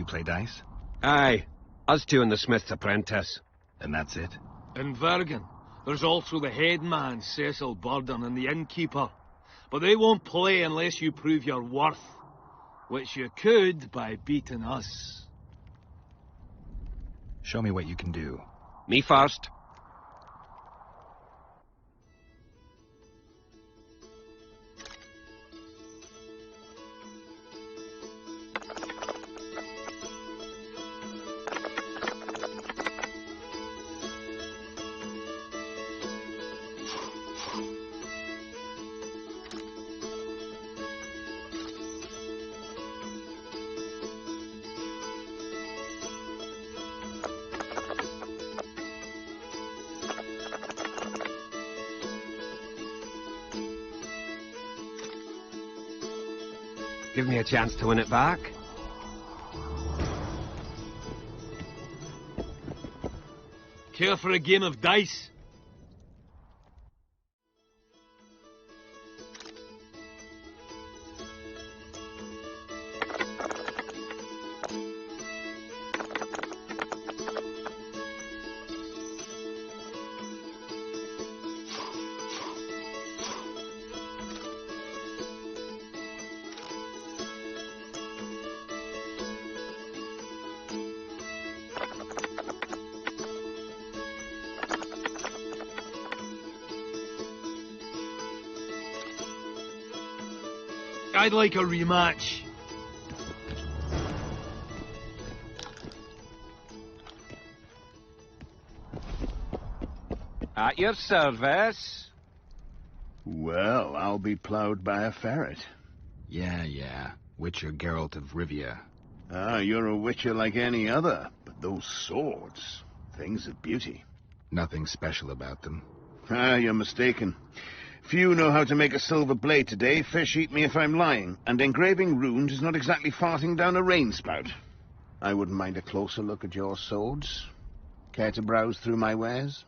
You play dice? Aye. Us two and the smith's apprentice. And that's it? In Vergen, there's also the headman, Cecil Burden, and the innkeeper. But they won't play unless you prove your worth. Which you could by beating us. Show me what you can do. Me first. Give me a chance to win it back. Care for a game of dice? I'd like a rematch. At your service. Well, I'll be ploughed by a ferret. Yeah. Witcher Geralt of Rivia. Ah, you're a witcher like any other, but those swords, things of beauty. Nothing special about them. Ah, you're mistaken. Few know how to make a silver blade today. Fish eat me if I'm lying. And engraving runes is not exactly farting down a rain spout. I wouldn't mind a closer look at your swords. Care to browse through my wares?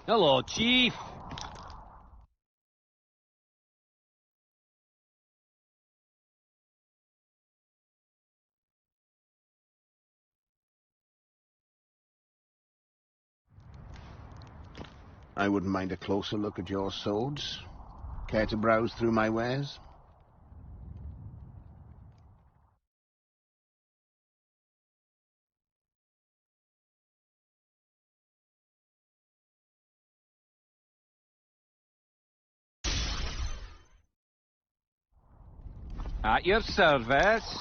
Hello, Chief. I wouldn't mind a closer look at your swords. Care to browse through my wares? At your service.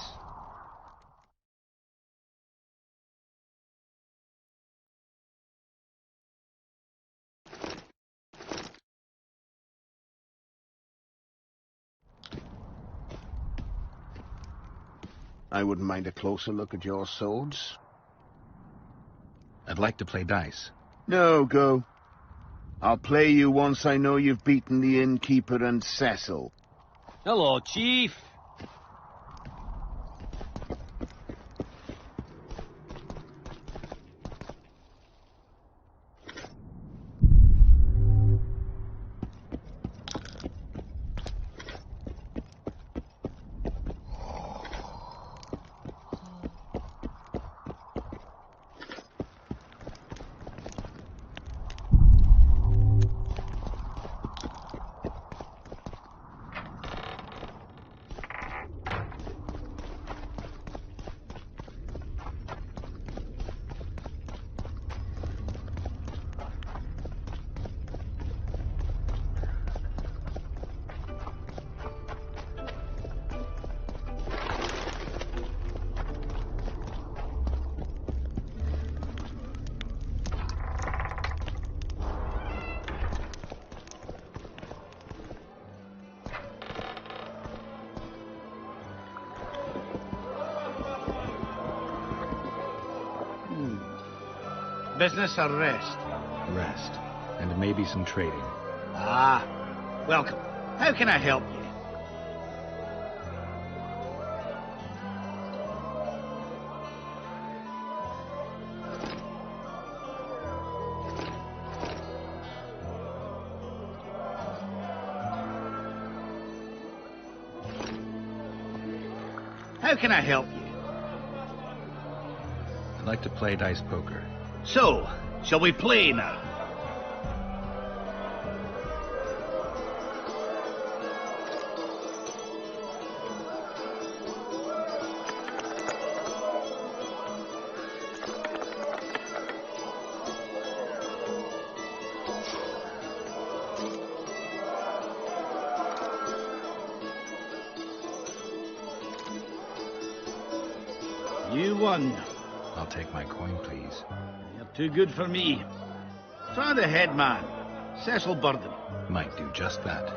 I wouldn't mind a closer look at your swords. I'd like to play dice. No, go. I'll play you once I know you've beaten the innkeeper and Cecil. Hello, Chief. business or rest? Rest. And maybe some trading. Ah, welcome. How can I help you? How can I help you? I'd like to play dice poker. So, shall we play now? You won. I'll take my coin, please. You're too good for me. Try the head man, Cecil Burden. Might do just that.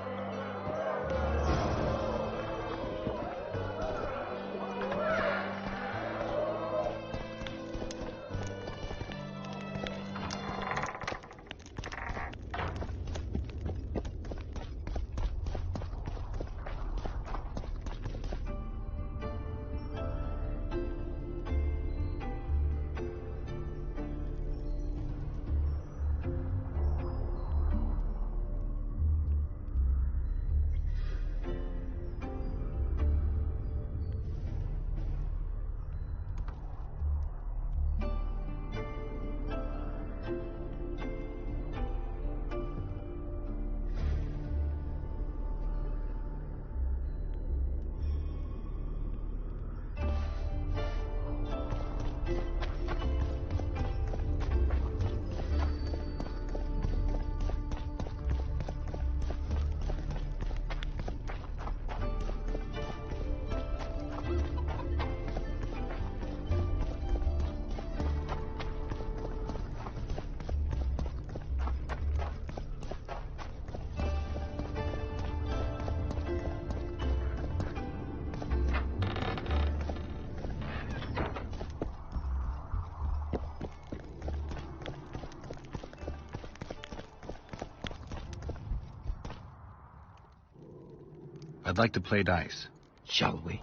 I'd like to play dice. Shall we?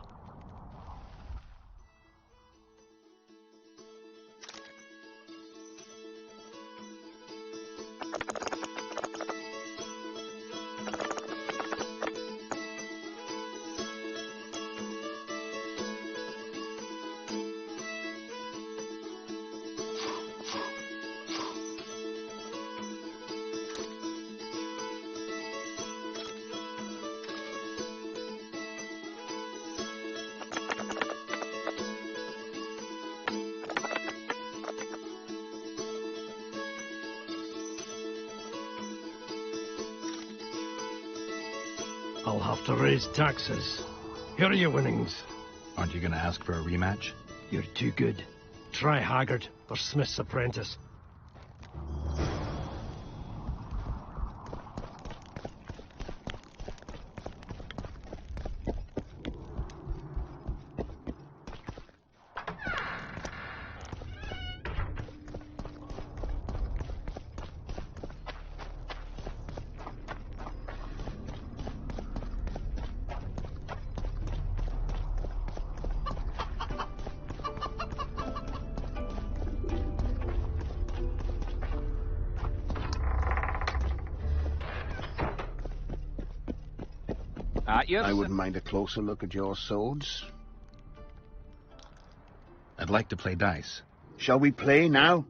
I'll have to raise taxes. Here are your winnings. Aren't you going to ask for a rematch? You're too good. Try Haggard or Smith's apprentice. I wouldn't mind a closer look at your swords. I'd like to play dice. Shall we play now?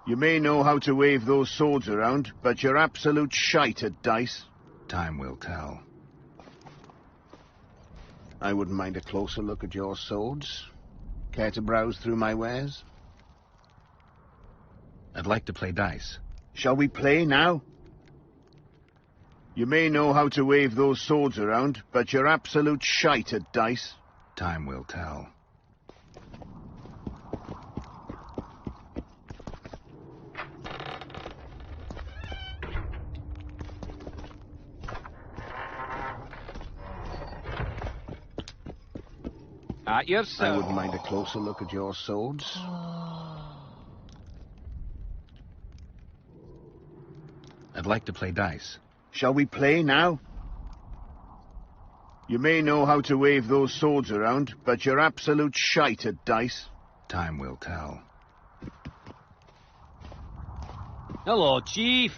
You may know how to wave those swords around, but you're absolute shite at dice. Time will tell. I wouldn't mind a closer look at your swords. Care to browse through my wares? I'd like to play dice. Shall we play now? You may know how to wave those swords around, but you're absolute shite at dice. Time will tell. At your service. I wouldn't mind a closer look at your swords. I'd like to play dice. Shall we play now? You may know how to wave those swords around, but you're absolute shite at dice. Time will tell. Hello, Chief.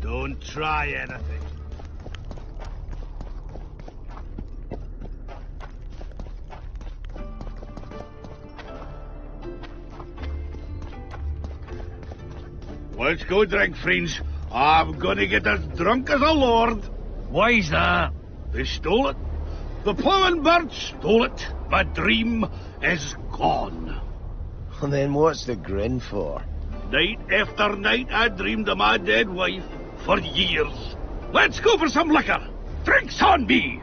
Don't try anything. Let's go drink, friends. I'm gonna get as drunk as a lord. Why's that? They stole it. The plowing bird stole it. My dream is gone. And then what's the grin for? Night after night I dreamed of my dead wife for years. Let's go for some liquor. Drinks on me.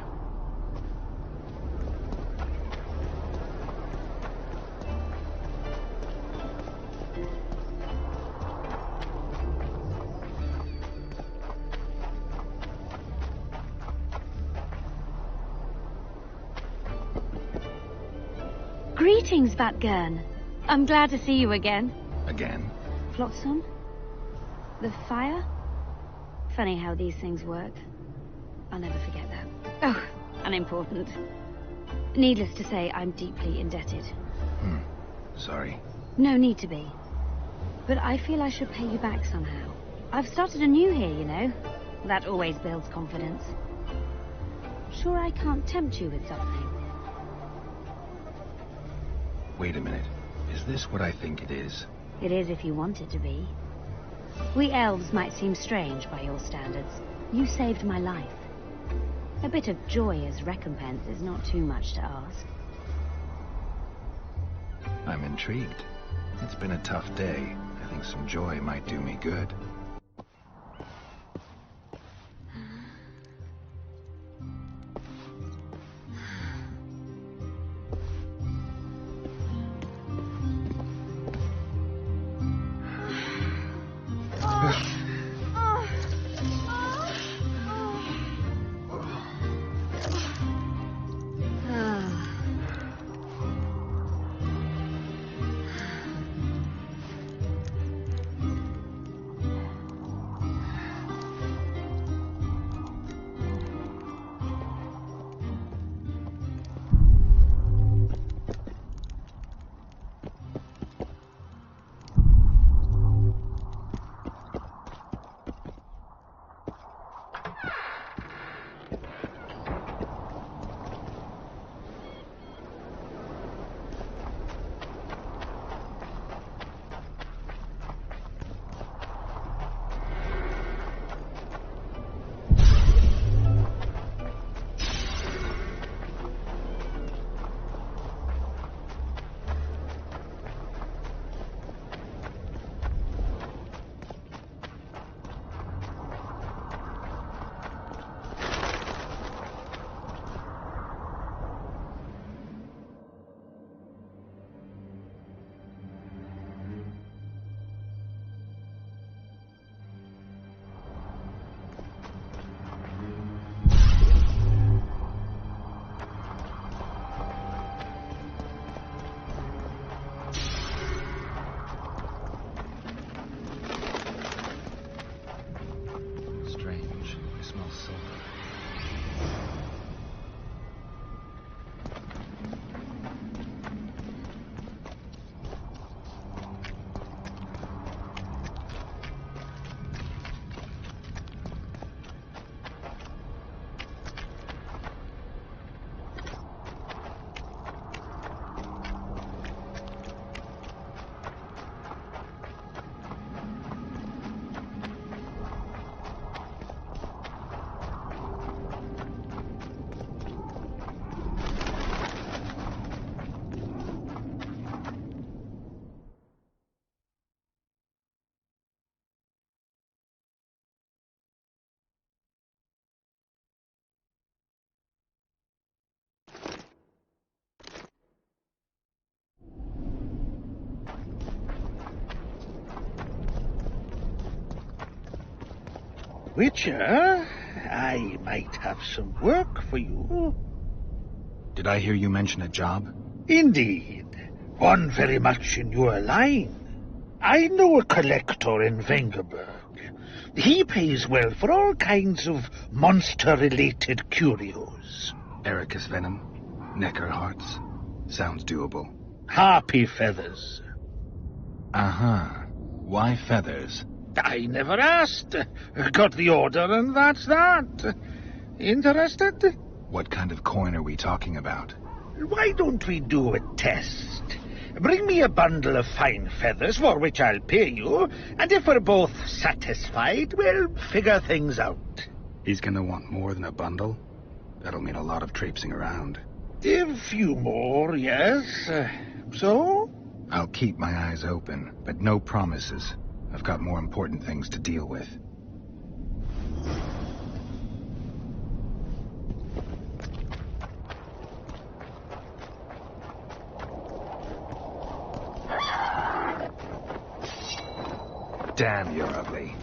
Greetings, Vergen. I'm glad to see you again. Again? Flotsam? The fire? Funny how these things work. I'll never forget that. Oh, unimportant. Needless to say, I'm deeply indebted. Sorry. No need to be. But I feel I should pay you back somehow. I've started anew here, you know. That always builds confidence. Sure I can't tempt you with something? Wait a minute. Is this what I think it is? It is if you want it to be. We elves might seem strange by your standards. You saved my life. A bit of joy as recompense is not too much to ask. I'm intrigued. It's been a tough day. I think some joy might do me good. Witcher, I might have some work for you. Did I hear you mention a job? Indeed. One very much in your line. I know a collector in Vengerberg. He pays well for all kinds of monster-related curios. Ericus venom, Necker hearts. Sounds doable. Harpy feathers. Uh-huh. Why feathers? I never asked. Got the order and that's that. Interested? What kind of coin are we talking about? Why don't we do a test? Bring me a bundle of fine feathers, for which I'll pay you, and if we're both satisfied, we'll figure things out. He's gonna want more than a bundle? That'll mean a lot of traipsing around. A few more, yes. So? I'll keep my eyes open, but no promises. I've got more important things to deal with. Damn, you're ugly.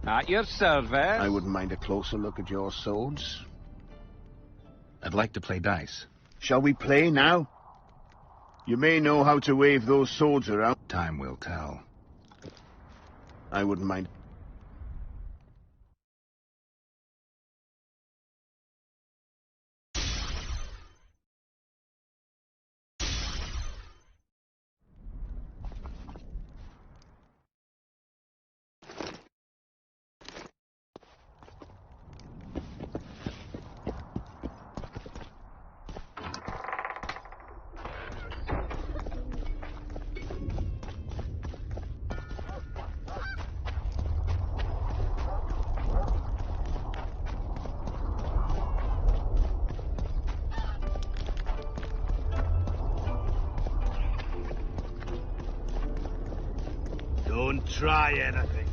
At your service. I wouldn't mind a closer look at your swords. I'd like to play dice. Shall we play now? You may know how to wave those swords around. Time will tell. I wouldn't mind. Don't try anything.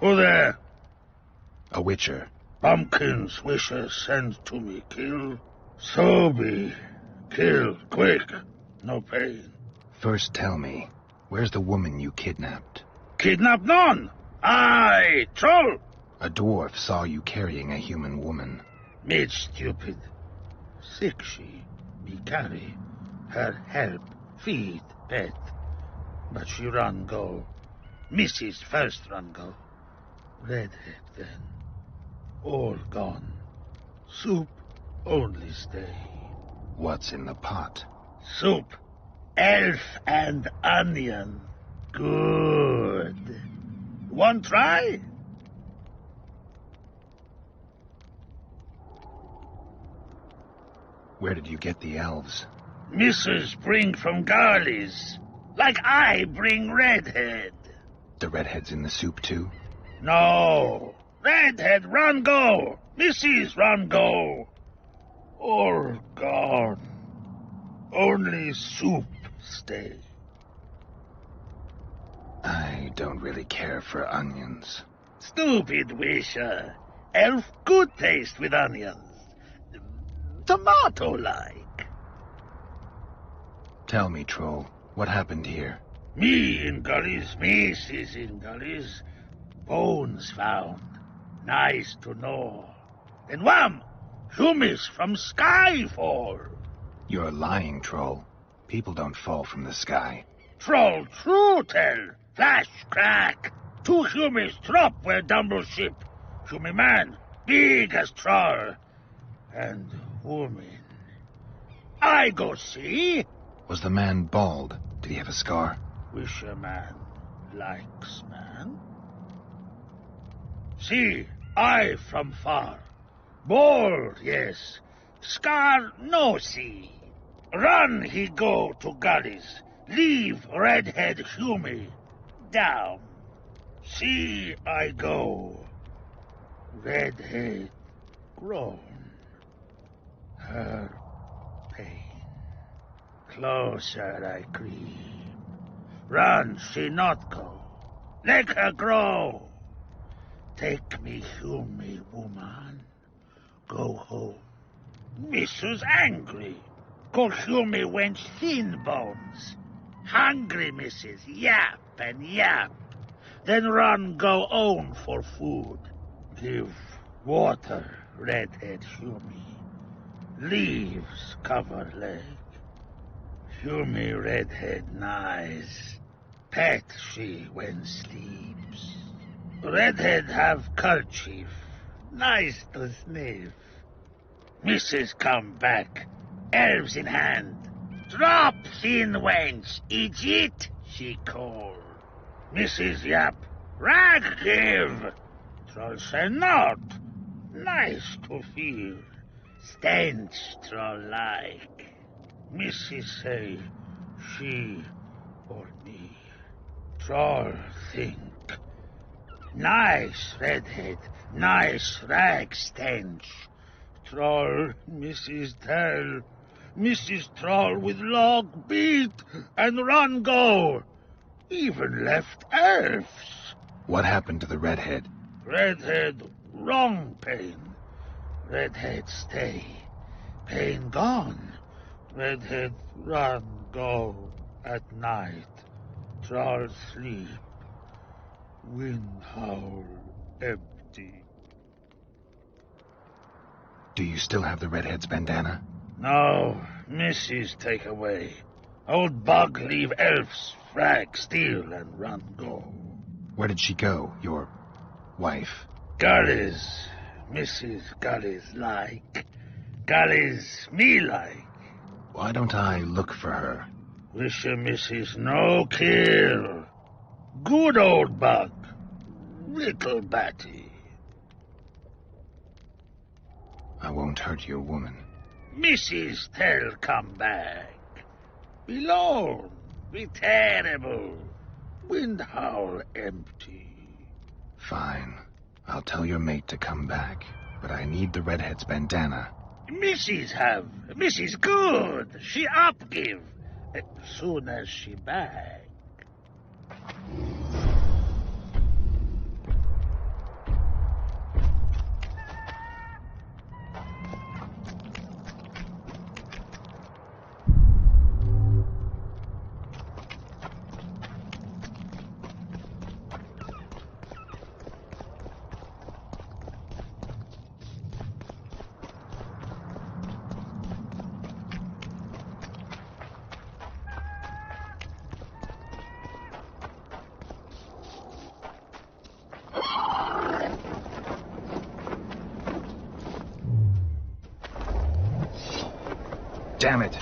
Who there? A witcher. Pumpkin's wishes send to me kill. So be. Kill, quick. No pain. First tell me, where's the woman you kidnapped? Kidnap none! Aye, troll! A dwarf saw you carrying a human woman. Made stupid. Sick she, be carry. Her help, feed, pet. But she run go. Mrs. first run go. Redhead then. All gone. Soup only stay. What's in the pot? Soup. Elf and onion. Good. One try? Where did you get the elves? Mrs. bring from Garley's. Like I bring Redhead. The redhead's in the soup too? No. Redhead run go. Mrs. run go. All gone. Only soup stay. I don't really care for onions. Stupid wisher. Elf good taste with onions. Tomato-like. Tell me, troll, what happened here? Me in gullies, Mrs. in gullies. Bones found. Nice to know. Then wham! Humus from sky fall. You're lying, troll. People don't fall from the sky. Troll true tell. Flash crack. Two humus drop where Dumble ship. Humi man, big as troll. And woman. I go see. Was the man bald? Did he have a scar? Wish a man likes man. See, I from far. Bald, yes. Scar no see. Run he go to gullies. Leave redhead Humi. Down. See I go. Redhead grown. Her pain. Closer I creep. Run she not go. Let her grow. Take me Humi woman. Go home. Mrs. angry. Call Humi went thin bones. Hungry, missus. Yap and yap. Then run go on for food. Give water, redhead Humi. Leaves cover leg. Humi redhead nice. Pet she when sleeps. Redhead have kerchief. Nice to sniff. Missus come back. Elves in hand. Drop, thin wench, idiot, she called. Mrs. Yap, rag give. Troll say not. Nice to feel. Stench troll like. Mrs. say, she or me. Troll think. Nice redhead, nice rag stench. Troll, Mrs. tell. Mrs. Troll with log beat and run go. Even left elves. What happened to the redhead? Redhead wrong pain. Redhead stay. Pain gone. Redhead run go at night. Troll sleep. Wind howl empty. Do you still have the redhead's bandana? No, Missus take away. Old bug leave elves, frag, steal, and run go. Where did she go, your wife? Gullies, Mrs. Gullies like. Gullies me like. Why don't I look for her? Wish your missus no kill. Good old bug. Little batty. I won't hurt your woman. Missus tell come back. Be lone, be terrible. Wind howl empty. Fine. I'll tell your mate to come back. But I need the redhead's bandana. Missus have. Missus good. She up give. Soon as she back. Damn it!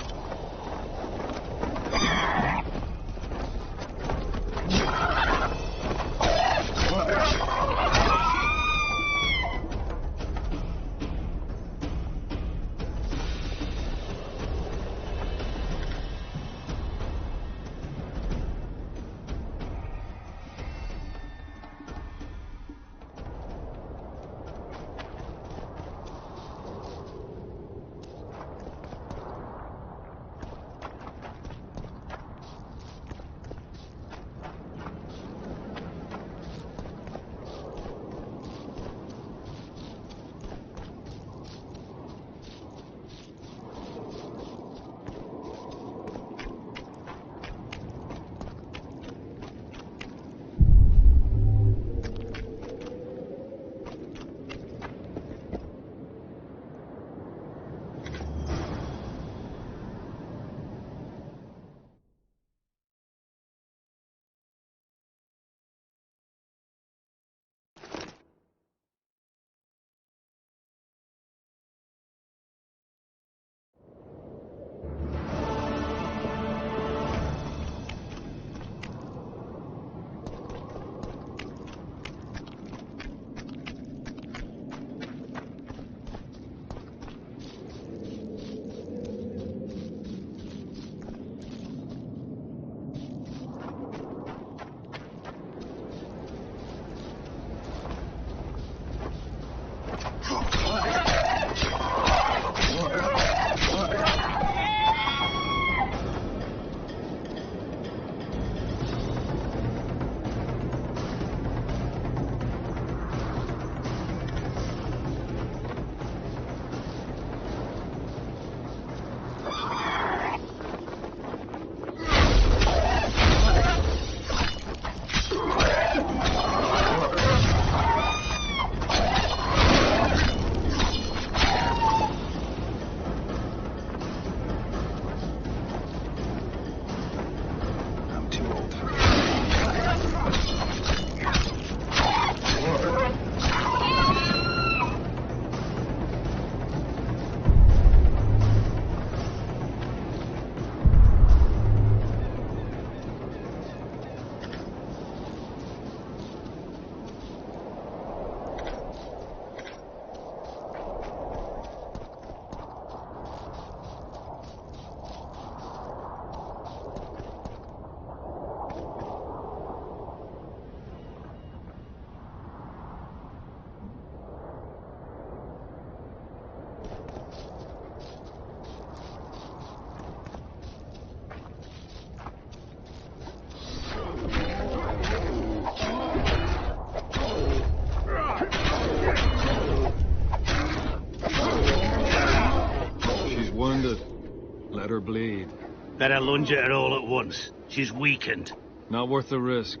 Better lunge at her all at once. She's weakened. Not worth the risk.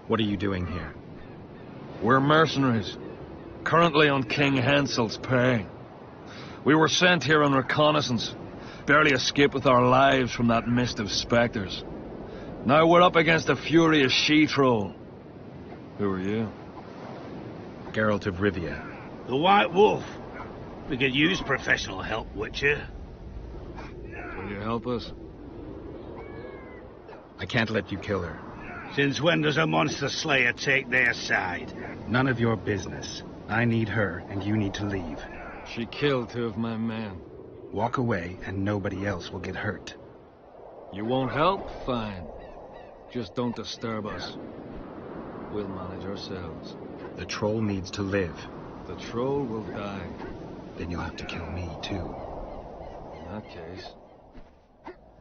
What are you doing here? We're mercenaries. Currently on King Hansel's pay. We were sent here on reconnaissance. Barely escaped with our lives from that mist of specters. Now we're up against a furious she-troll. Who are you? Geralt of Rivia. The White Wolf. We could use professional help, Witcher. Will you help us? I can't let you kill her. Since when does a monster slayer take their side? None of your business. I need her, and you need to leave. She killed 2 of my men. Walk away, and nobody else will get hurt. You won't help? Fine. Just don't disturb us. We'll manage ourselves. The troll needs to live. The troll will die. Then you'll have to kill me, too. In that case...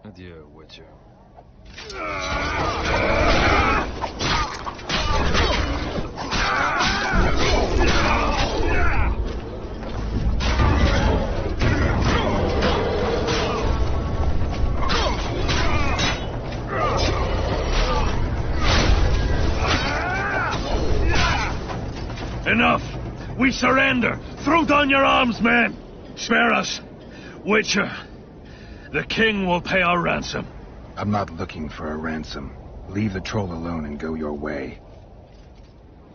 Adieu, Witcher. Enough! We surrender! Throw down your arms, men! Spare us! Witcher, the king will pay our ransom. I'm not looking for a ransom. Leave the troll alone and go your way.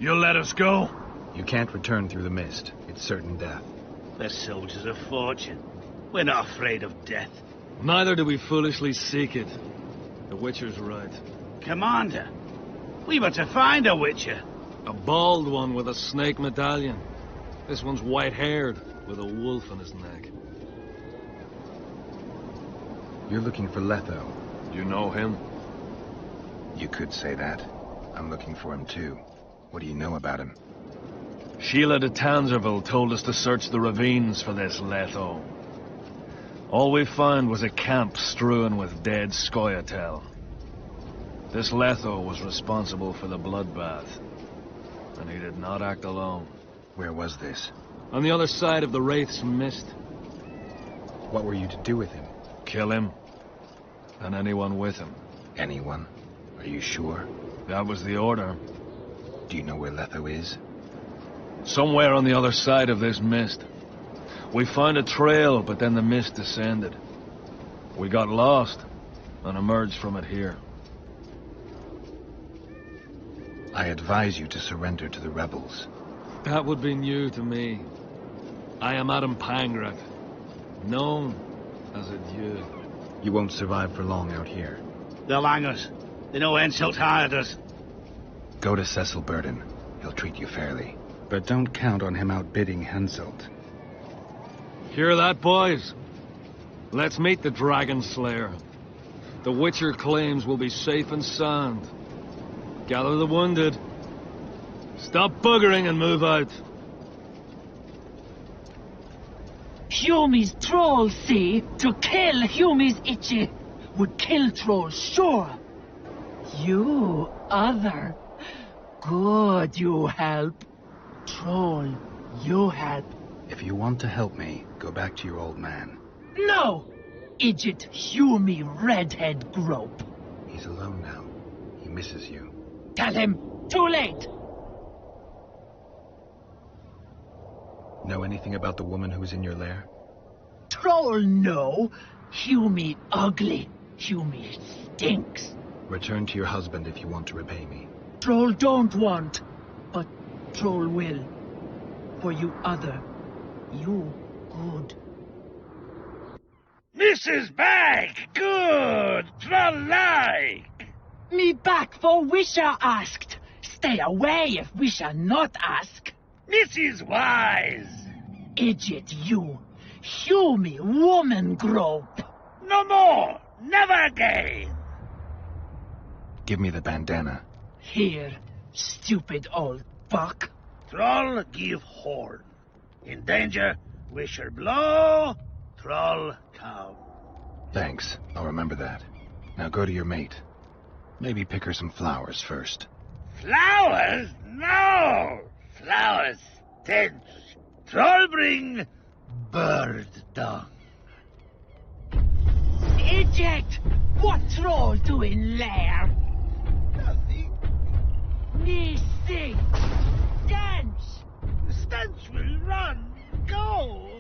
You'll let us go? You can't return through the mist. It's certain death. We're soldiers of fortune. We're not afraid of death. Neither do we foolishly seek it. The Witcher's right. Commander, we were to find a Witcher. A bald one with a snake medallion. This one's white-haired, with a wolf on his neck. You're looking for Letho. You know him? You could say that. I'm looking for him too. What do you know about him? Sheila de Tanserville told us to search the ravines for this Letho. All we found was a camp strewn with dead Scoia'tael. This Letho was responsible for the bloodbath. And he did not act alone. Where was this? On the other side of the Wraith's Mist. What were you to do with him? Kill him. And anyone with him. Anyone? Are you sure? That was the order. Do you know where Letho is? Somewhere on the other side of this mist. We found a trail, but then the mist descended. We got lost, and emerged from it here. I advise you to surrender to the rebels. That would be new to me. I am Adam Pangrat, known as a Dieu. You won't survive for long out here. They'll hang us. They know Henselt hired us. Go to Cecil Burden. He'll treat you fairly. But don't count on him outbidding Henselt. Hear that, boys? Let's meet the Dragon Slayer. The Witcher claims we'll be safe and sound. Gather the wounded. Stop buggering and move out. Humi's troll, see? To kill Humi's itchy. Would kill trolls, sure. You, other. Good, you help. Troll, you help. If you want to help me, go back to your old man. No! Idjit Humi redhead grope. He's alone now. He misses you. Tell him, too late. Know anything about the woman who was in your lair? Troll, no. Humi ugly. Humi stinks. Return to your husband if you want to repay me. Troll don't want, but Troll will. For you other, you good. Mrs. Bag, good, troll-like. Me back for Wisha asked. Stay away if Wisha not ask. Mrs. Wise. Idjit you. Humi woman grope. No more, never again. Give me the bandana. Here, stupid old buck. Troll give horn. In danger, Wisher blow, troll cow. Thanks. I'll remember that. Now go to your mate. Maybe pick her some flowers first. Flowers? No! Flowers stench. Troll bring bird dung. Eject! What troll doing there? Nothing. Me sing. Dance! The stench will run. Go.